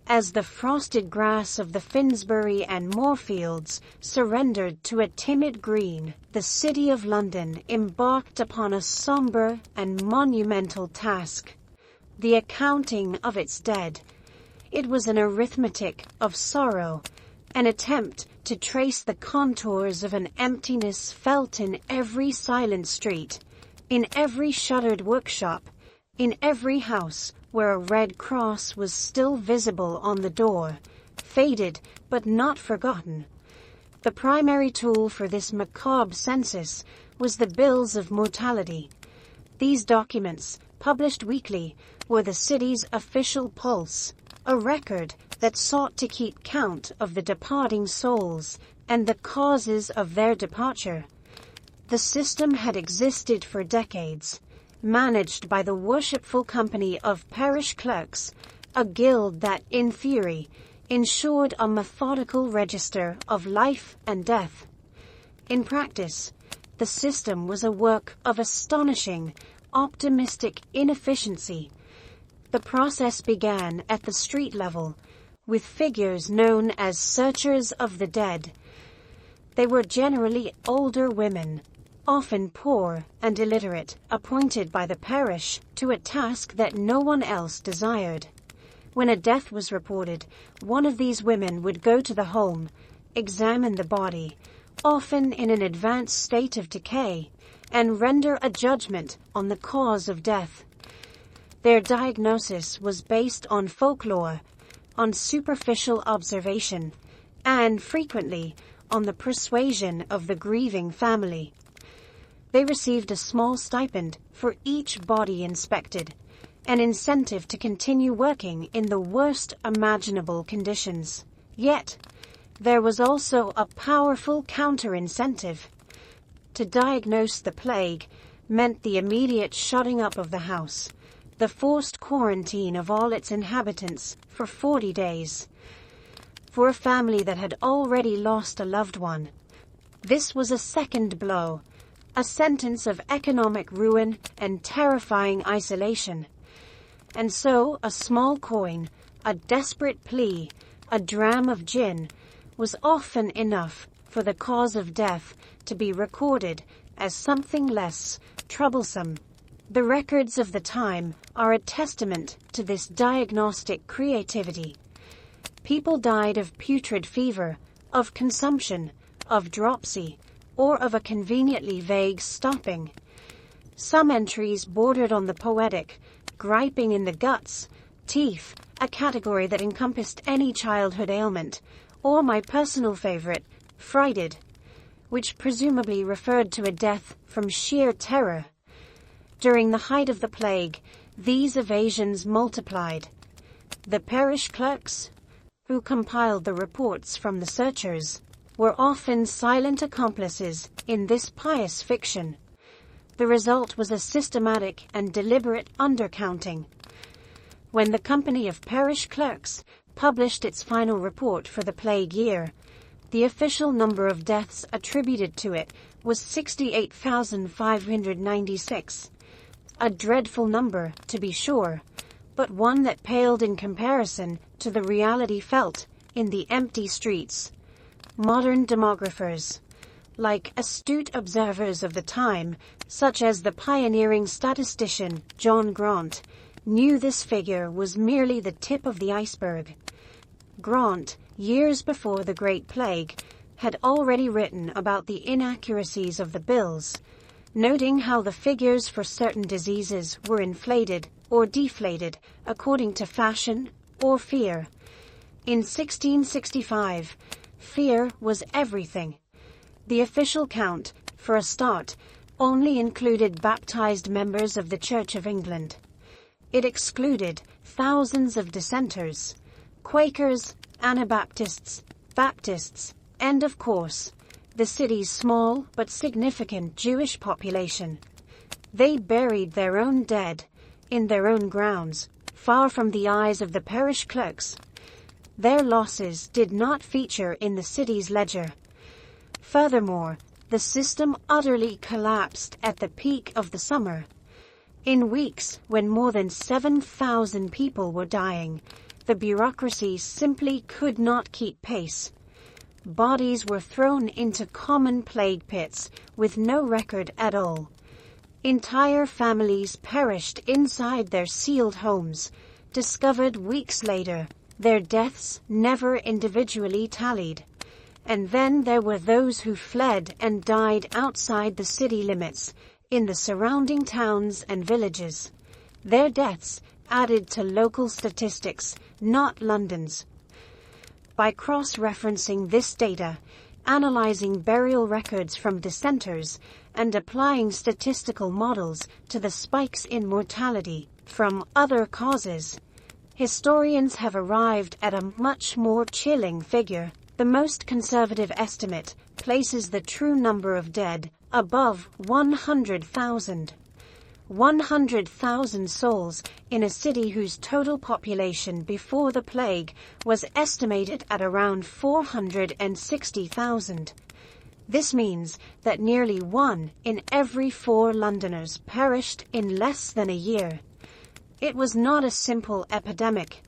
As the frosted grass of the Finsbury and Moorfields surrendered to a timid green, the City of London embarked upon a somber and monumental task: the accounting of its dead. It was an arithmetic of sorrow, an attempt to trace the contours of an emptiness felt in every silent street, in every shuttered workshop, in every house where a red cross was still visible on the door, faded but not forgotten. The primary tool for this macabre census was the bills of mortality. These documents, published weekly, were the city's official pulse, a record that sought to keep count of the departing souls and the causes of their departure. The system had existed for decades, managed by the worshipful company of parish clerks, a guild that, in theory, ensured a methodical register of life and death. In practice, the system was a work of astonishing, optimistic inefficiency. The process began at the street level, with figures known as searchers of the dead. They were generally older women, often poor and illiterate, appointed by the parish to a task that no one else desired. When a death was reported, one of these women would go to the home, examine the body, often in an advanced state of decay, and render a judgment on the cause of death. Their diagnosis was based on folklore, on superficial observation, and frequently on the persuasion of the grieving family. They received a small stipend for each body inspected, an incentive to continue working in the worst imaginable conditions. Yet, there was also a powerful counter-incentive. To diagnose the plague meant the immediate shutting up of the house, the forced quarantine of all its inhabitants for 40 days. For a family that had already lost a loved one, this was a second blow, a sentence of economic ruin and terrifying isolation. And so a small coin, a desperate plea, a dram of gin, was often enough for the cause of death to be recorded as something less troublesome. The records of the time are a testament to this diagnostic creativity. People died of putrid fever, of consumption, of dropsy, or of a conveniently vague stopping. Some entries bordered on the poetic, griping in the guts, teeth, a category that encompassed any childhood ailment, or my personal favorite, frighted, which presumably referred to a death from sheer terror. During the height of the plague, these evasions multiplied. The parish clerks, who compiled the reports from the searchers, were often silent accomplices in this pious fiction. The result was a systematic and deliberate undercounting. When the company of parish clerks published its final report for the plague year, The official number of deaths attributed to it was 68,596. A dreadful number, to be sure, but one that paled in comparison to the reality felt in the empty streets. Modern demographers, like astute observers of the time, such as the pioneering statistician John Grant, knew this figure was merely the tip of the iceberg. Grant, years before the Great Plague, had already written about the inaccuracies of the bills, noting how the figures for certain diseases were inflated or deflated according to fashion or fear. In 1665, fear was everything. The official count, for a start, only included baptized members of the Church of England. It excluded thousands of dissenters, Quakers, Anabaptists, Baptists, and of course, the city's small but significant Jewish population. They buried their own dead in their own grounds, far from the eyes of the parish clerks. Their losses did not feature in the city's ledger. Furthermore, the system utterly collapsed at the peak of the summer. In weeks when more than 7,000 people were dying, the bureaucracy simply could not keep pace. Bodies were thrown into common plague pits with no record at all. Entire families perished inside their sealed homes, discovered weeks later, their deaths never individually tallied. And then there were those who fled and died outside the city limits, in the surrounding towns and villages. Their deaths added to local statistics, not London's. By cross-referencing this data, analyzing burial records from dissenters, and applying statistical models to the spikes in mortality from other causes, historians have arrived at a much more chilling figure. The most conservative estimate places the true number of dead above 100,000. 100,000 souls in a city whose total population before the plague was estimated at around 460,000. This means that nearly 1 in every 4 Londoners perished in less than a year. It was not a simple epidemic.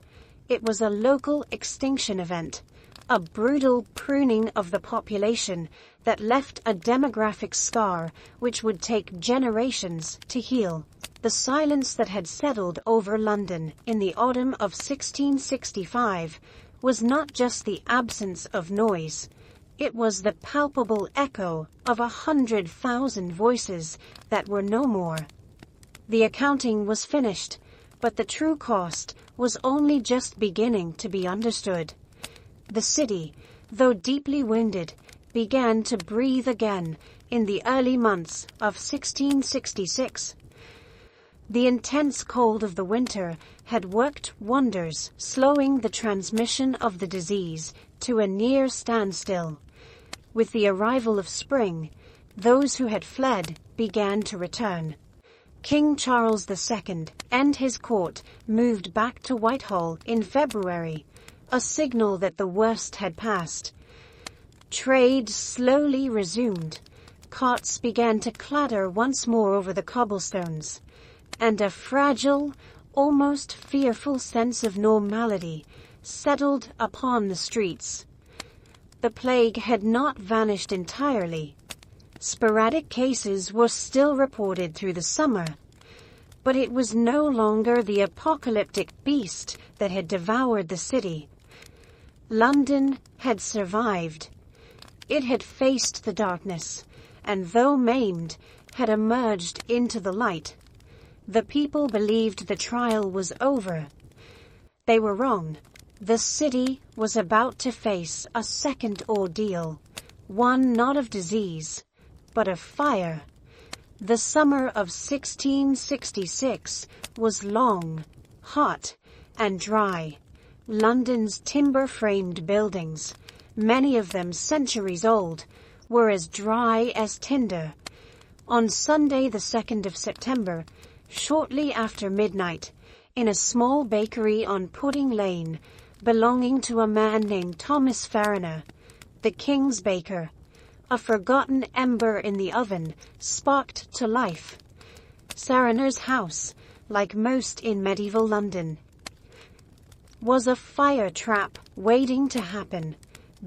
It was a local extinction event, a brutal pruning of the population that left a demographic scar which would take generations to heal. The silence that had settled over London in the autumn of 1665 was not just the absence of noise. It was the palpable echo of 100,000 voices that were no more. The accounting was finished, but the true cost was only just beginning to be understood. The city, though deeply wounded, began to breathe again in the early months of 1666. The intense cold of the winter had worked wonders, slowing the transmission of the disease to a near standstill. With the arrival of spring, those who had fled began to return. King Charles II and his court moved back to Whitehall in February, a signal that the worst had passed. Trade slowly resumed. Carts began to clatter once more over the cobblestones, and a fragile, almost fearful sense of normality settled upon the streets. The plague had not vanished entirely. Sporadic cases were still reported through the summer, but it was no longer the apocalyptic beast that had devoured the city. London had survived. It had faced the darkness, and though maimed, had emerged into the light. The people believed the trial was over. They were wrong. The city was about to face a second ordeal, one not of disease, but of fire. The summer of 1666 was long, hot, and dry. London's timber-framed buildings, many of them centuries old, were as dry as tinder. On Sunday the 2nd of September, shortly after midnight, in a small bakery on Pudding Lane, belonging to a man named Thomas Fariner, the king's baker. A forgotten ember in the oven, sparked to life. Saraner's house, like most in medieval London, was a fire trap waiting to happen,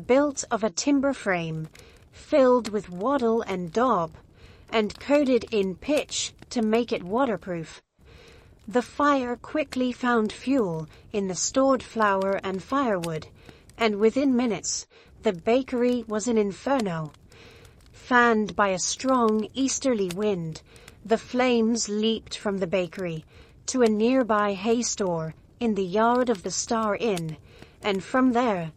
built of a timber frame, filled with wattle and daub, and coated in pitch to make it waterproof. The fire quickly found fuel in the stored flour and firewood, and within minutes the bakery was an inferno. Fanned by a strong easterly wind, the flames leaped from the bakery to a nearby hay store in the yard of the Star Inn, and from there,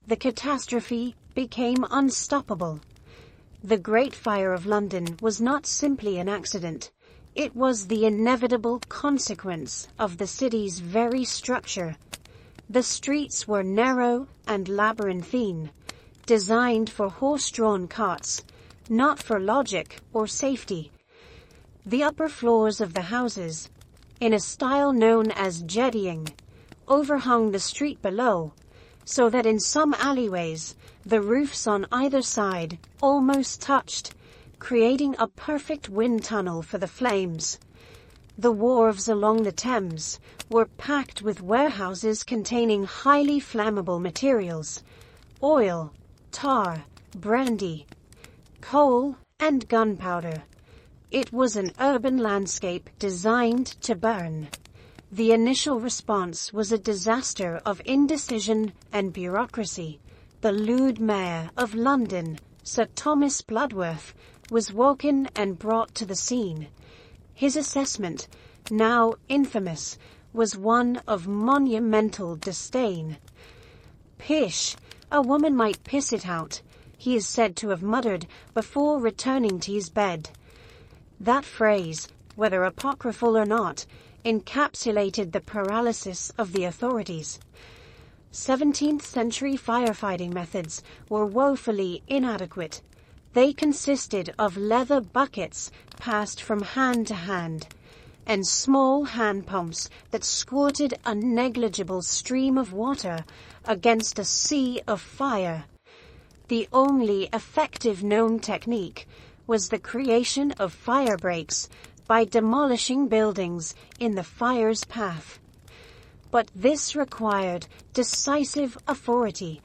the catastrophe became unstoppable. The Great Fire of London was not simply an accident. It was the inevitable consequence of the city's very structure. The streets were narrow and labyrinthine, designed for horse-drawn carts, not for logic or safety. The upper floors of the houses, in a style known as jettying, overhung the street below, so that in some alleyways the roofs on either side almost touched, creating a perfect wind tunnel for the flames. The wharves along the Thames were packed with warehouses containing highly flammable materials: oil, tar, brandy, coal, and gunpowder. It was an urban landscape designed to burn. The initial response was a disaster of indecision and bureaucracy. The Lord Mayor of London, Sir Thomas Bloodworth, was woken and brought to the scene. His assessment, now infamous, was one of monumental disdain. "Pish! A woman might piss it out," he is said to have muttered before returning to his bed. That phrase, whether apocryphal or not, encapsulated the paralysis of the authorities. 17th century firefighting methods were woefully inadequate. They consisted of leather buckets passed from hand to hand, and small hand pumps that squirted a negligible stream of water against a sea of fire. The only effective known technique was the creation of fire breaks by demolishing buildings in the fire's path. But this required decisive authority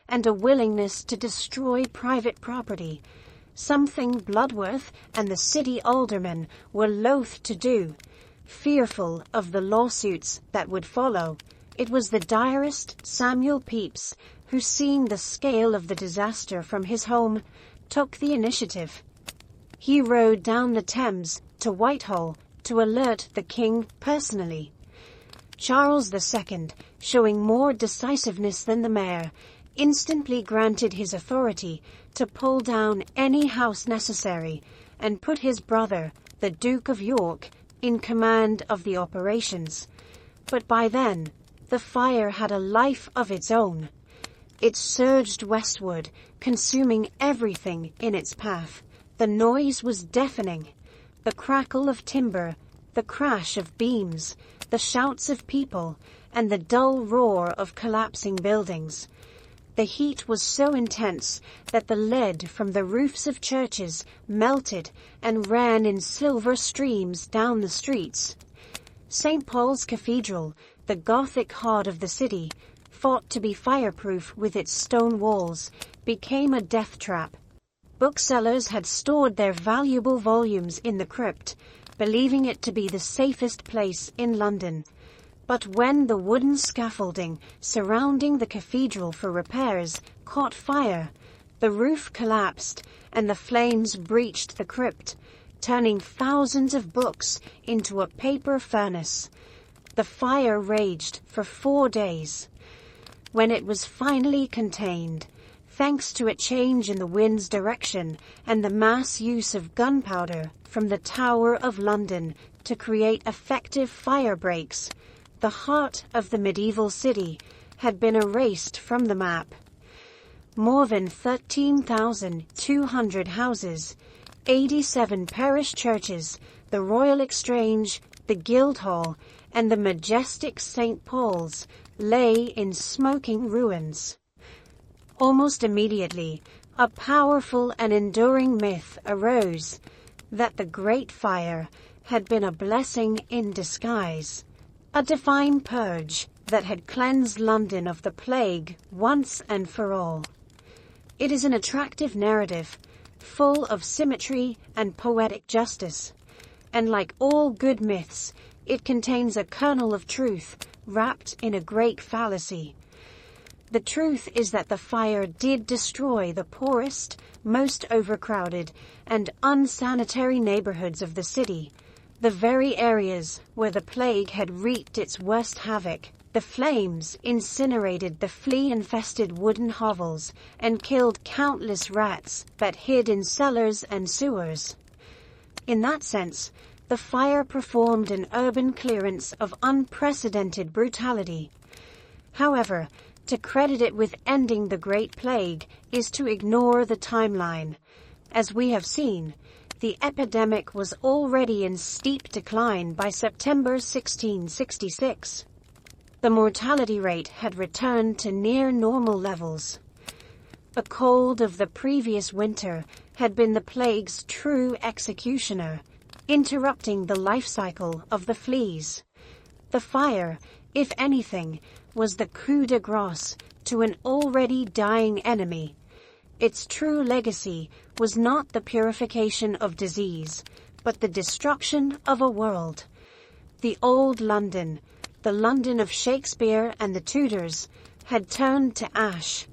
and a willingness to destroy private property, something Bloodworth and the city aldermen were loath to do, fearful of the lawsuits that would follow. It was the diarist Samuel Pepys who, seeing the scale of the disaster from his home, took the initiative. He rowed down the Thames to Whitehall to alert the king personally. Charles II, showing more decisiveness than the mayor, instantly granted his authority to pull down any house necessary and put his brother, the Duke of York, in command of the operations. But by then, the fire had a life of its own. It surged westward, consuming everything in its path. The noise was deafening. The crackle of timber, the crash of beams, the shouts of people, and the dull roar of collapsing buildings. The heat was so intense that the lead from the roofs of churches melted and ran in silver streams down the streets. St. Paul's Cathedral, the Gothic heart of the city, thought to be fireproof with its stone walls, became a death trap. Booksellers had stored their valuable volumes in the crypt, believing it to be the safest place in London. But when the wooden scaffolding surrounding the cathedral for repairs caught fire, the roof collapsed and the flames breached the crypt, turning thousands of books into a paper furnace. The fire raged for 4 days. When it was finally contained, thanks to a change in the wind's direction and the mass use of gunpowder from the Tower of London to create effective fire breaks, the heart of the medieval city had been erased from the map. More than 13,200 houses, 87 parish churches, the Royal Exchange, the Guildhall, and the majestic St. Paul's lay in smoking ruins. Almost immediately, a powerful and enduring myth arose that the Great Fire had been a blessing in disguise, a divine purge that had cleansed London of the plague once and for all. It is an attractive narrative, full of symmetry and poetic justice, and like all good myths, it contains a kernel of truth wrapped in a great fallacy. The truth is that the fire did destroy the poorest, most overcrowded, and unsanitary neighborhoods of the city, the very areas where the plague had wreaked its worst havoc. The flames incinerated the flea-infested wooden hovels and killed countless rats that hid in cellars and sewers. In that sense, the fire performed an urban clearance of unprecedented brutality. However, to credit it with ending the Great Plague is to ignore the timeline. As we have seen, the epidemic was already in steep decline by September 1666. The mortality rate had returned to near normal levels. A cold of the previous winter had been the plague's true executioner, interrupting the life cycle of the fleas. The fire, if anything, was the coup de grace to an already dying enemy. Its true legacy was not the purification of disease, but the destruction of a world. The old London, the London of Shakespeare and the Tudors, had turned to ash.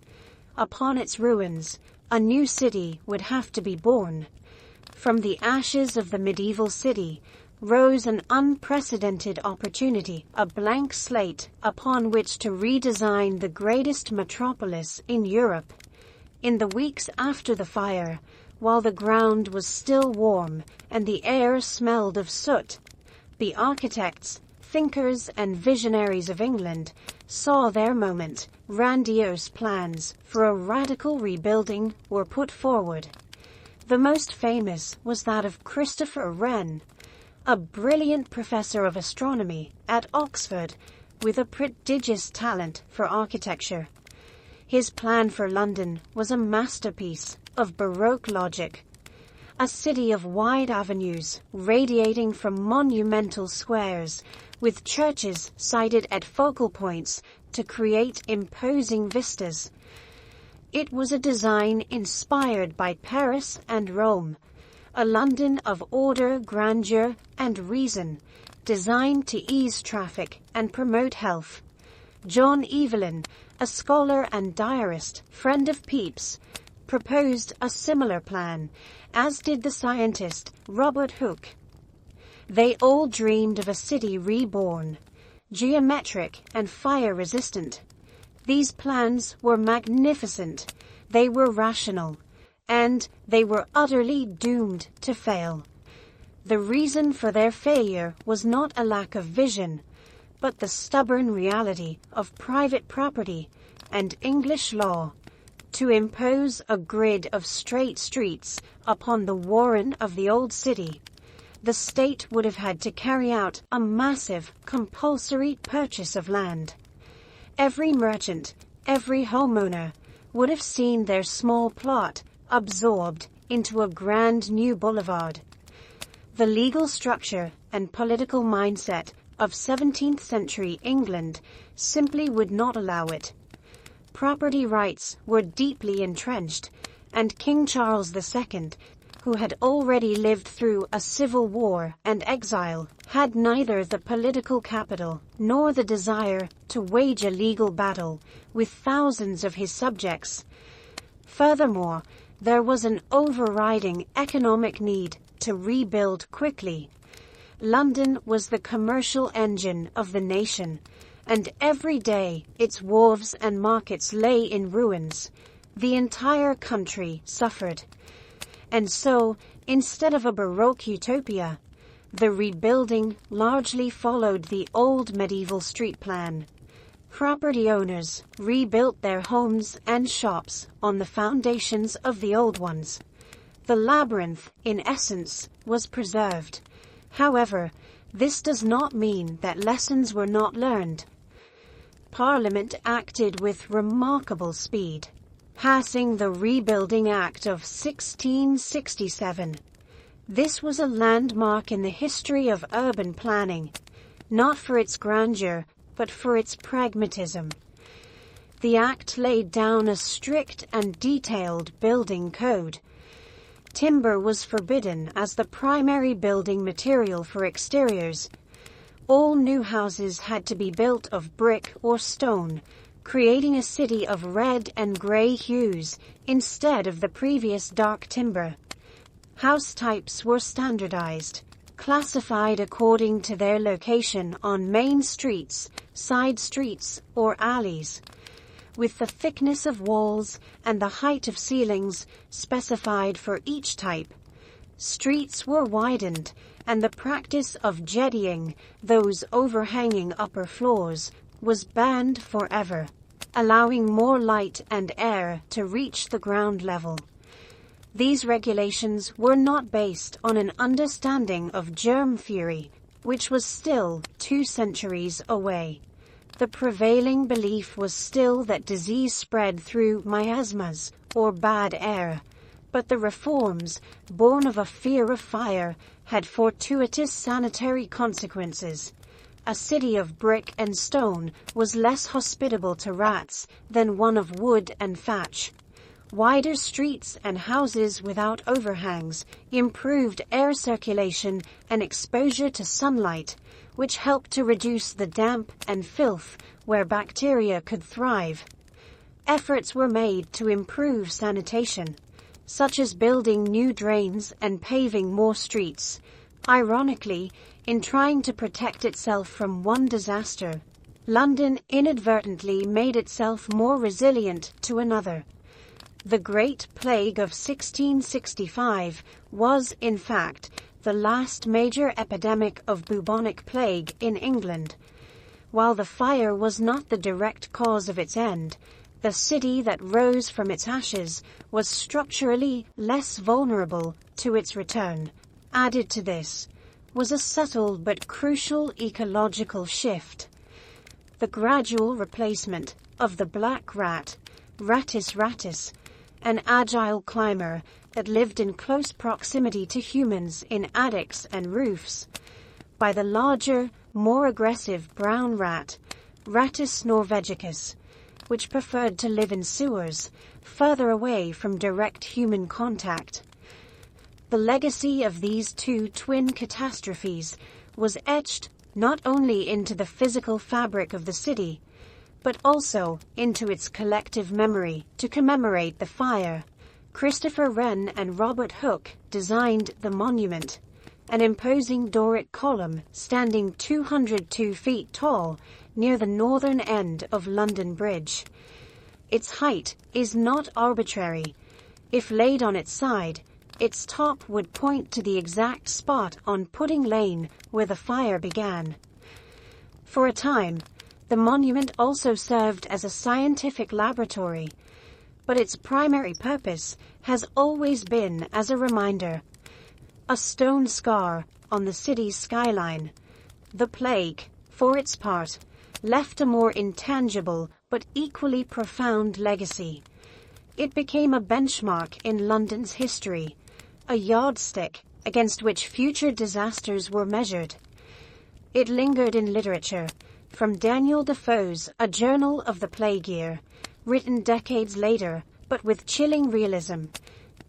Upon its ruins, a new city would have to be born. From the ashes of the medieval city rose an unprecedented opportunity, a blank slate upon which to redesign the greatest metropolis in Europe. In the weeks after the fire, while the ground was still warm and the air smelled of soot, the architects, thinkers and visionaries of England saw their moment. Grandiose plans for a radical rebuilding were put forward. The most famous was that of Christopher Wren, a brilliant professor of astronomy at Oxford with a prodigious talent for architecture. His plan for London was a masterpiece of Baroque logic. A city of wide avenues radiating from monumental squares, with churches sited at focal points to create imposing vistas. It was a design inspired by Paris and Rome, a London of order, grandeur, and reason, designed to ease traffic and promote health. John Evelyn, a scholar and diarist, friend of Pepys, proposed a similar plan, as did the scientist Robert Hooke. They all dreamed of a city reborn, geometric and fire-resistant. These plans were magnificent, they were rational, and they were utterly doomed to fail. The reason for their failure was not a lack of vision, but the stubborn reality of private property and English law. To impose a grid of straight streets upon the warren of the old city, the state would have had to carry out a massive, compulsory purchase of land. Every merchant, every homeowner, would have seen their small plot absorbed into a grand new boulevard. The legal structure and political mindset of 17th century England simply would not allow it. Property rights were deeply entrenched, and King Charles II, who had already lived through a civil war and exile, had neither the political capital nor the desire to wage a legal battle with thousands of his subjects. Furthermore, there was an overriding economic need to rebuild quickly. London was the commercial engine of the nation, and every day its wharves and markets lay in ruins. The entire country suffered. And so, instead of a Baroque utopia, the rebuilding largely followed the old medieval street plan. Property owners rebuilt their homes and shops on the foundations of the old ones. The labyrinth, in essence, was preserved. However, this does not mean that lessons were not learned. Parliament acted with remarkable speed. passing the Rebuilding Act of 1667. This was a landmark in the history of urban planning, not for its grandeur, but for its pragmatism. The act laid down a strict and detailed building code. Timber was forbidden as the primary building material for exteriors. All new houses had to be built of brick or stone, creating a city of red and gray hues instead of the previous dark timber. House types were standardized, classified according to their location on main streets, side streets, or alleys, with the thickness of walls and the height of ceilings specified for each type. Streets were widened, and the practice of jettying, those overhanging upper floors, was banned forever, allowing more light and air to reach the ground level. These regulations were not based on an understanding of germ theory, which was still 2 centuries away. The prevailing belief was still that disease spread through miasmas, or bad air, but the reforms, born of a fear of fire, had fortuitous sanitary consequences. A city of brick and stone was less hospitable to rats than one of wood and thatch. Wider streets and houses without overhangs improved air circulation and exposure to sunlight, which helped to reduce the damp and filth where bacteria could thrive. Efforts were made to improve sanitation, such as building new drains and paving more streets. Ironically, in trying to protect itself from one disaster, London inadvertently made itself more resilient to another. The Great Plague of 1665 was, in fact, the last major epidemic of bubonic plague in England. While the fire was not the direct cause of its end, the city that rose from its ashes was structurally less vulnerable to its return. Added to this was a subtle but crucial ecological shift. The gradual replacement of the black rat, Rattus rattus, an agile climber that lived in close proximity to humans in attics and roofs, by the larger, more aggressive brown rat, Rattus norvegicus, which preferred to live in sewers, further away from direct human contact. The legacy of these 2 twin catastrophes was etched not only into the physical fabric of the city, but also into its collective memory. To commemorate the fire, Christopher Wren and Robert Hooke designed the monument, an imposing Doric column standing 202 feet tall near the northern end of London Bridge. Its height is not arbitrary. If laid on its side, its top would point to the exact spot on Pudding Lane where the fire began. For a time, the monument also served as a scientific laboratory, but its primary purpose has always been as a reminder. A stone scar on the city's skyline. The plague, for its part, left a more intangible but equally profound legacy. It became a benchmark in London's history, a yardstick against which future disasters were measured. It lingered in literature, from Daniel Defoe's A Journal of the Plague Year, written decades later, but with chilling realism,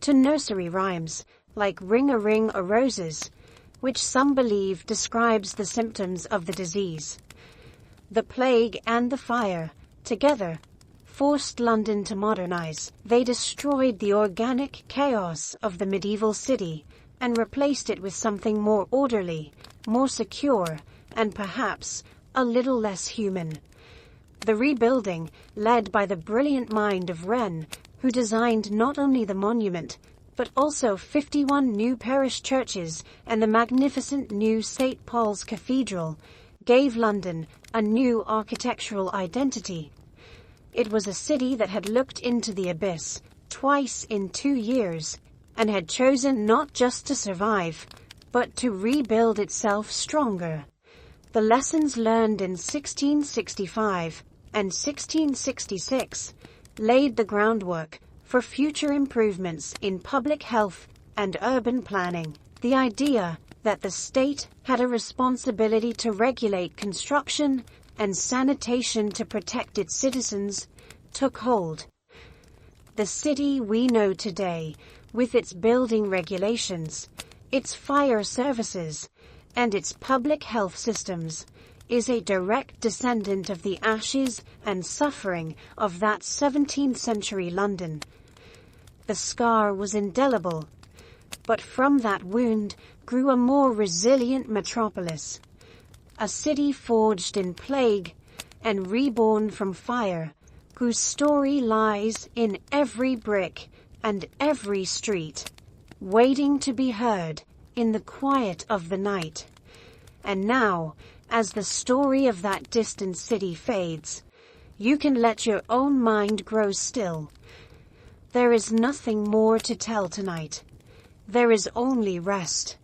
to nursery rhymes like Ring-a-Ring-a-Roses, which some believe describes the symptoms of the disease. The plague and the fire, together, forced London to modernize. They destroyed the organic chaos of the medieval city and replaced it with something more orderly, more secure, and perhaps a little less human. The rebuilding, led by the brilliant mind of Wren, who designed not only the monument, but also 51 new parish churches and the magnificent new St. Paul's Cathedral, gave London a new architectural identity. It was a city that had looked into the abyss twice in 2 years, and had chosen not just to survive, but to rebuild itself stronger. The lessons learned in 1665 and 1666 laid the groundwork for future improvements in public health and urban planning. The idea that the state had a responsibility to regulate construction and sanitation to protect its citizens took hold. The city we know today, with its building regulations, its fire services, and its public health systems, is a direct descendant of the ashes and suffering of that 17th century London. The scar was indelible, but from that wound grew a more resilient metropolis, a city forged in plague and reborn from fire, whose story lies in every brick and every street, waiting to be heard in the quiet of the night. And now, as the story of that distant city fades, you can let your own mind grow still. There is nothing more to tell tonight. There is only rest.